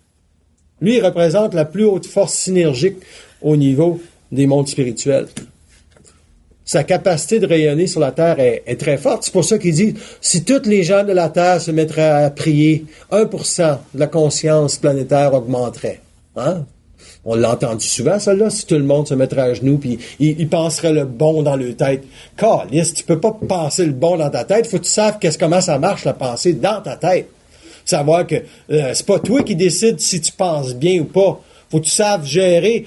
Lui, il représente la plus haute force synergique au niveau des mondes spirituels. Sa capacité de rayonner sur la terre est très forte. C'est pour ça qu'il dit, si tous les gens de la terre se mettraient à prier, 1% de la conscience planétaire augmenterait. Hein? On l'a entendu souvent, celle-là, si tout le monde se mettrait à genoux, puis il penserait le bon dans leur tête. Caliste, tu peux pas penser le bon dans ta tête, faut que tu saches comment ça marche, la pensée dans ta tête. Savoir que c'est pas toi qui décides si tu penses bien ou pas. Faut que tu saches gérer.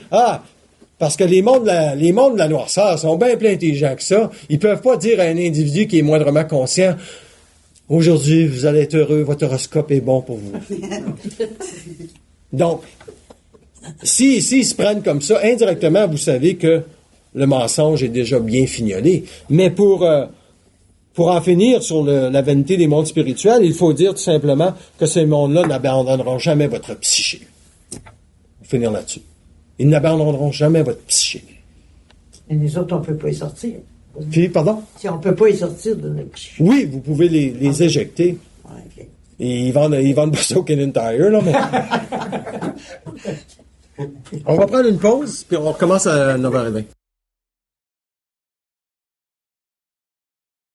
Parce que les mondes de la noirceur sont bien plus intelligents que ça. Ils peuvent pas dire à un individu qui est moindrement conscient, aujourd'hui, vous allez être heureux, votre horoscope est bon pour vous. Donc, s'ils se prennent comme ça, indirectement, vous savez que le mensonge est déjà bien fignolé. Mais pour en finir sur la vanité des mondes spirituels, il faut dire tout simplement que ces mondes-là n'abandonneront jamais votre psyché. Pour finir là-dessus. Ils n'abandonneront jamais votre psyché. Et les autres, on ne peut pas y sortir. Puis, pardon? Si on ne peut pas y sortir de notre psyché. Oui, vous pouvez les éjecter. Ouais, okay. Et ils vendent ça au Canadian Tire, là, mais... On va prendre une pause, puis on recommence à 9h20.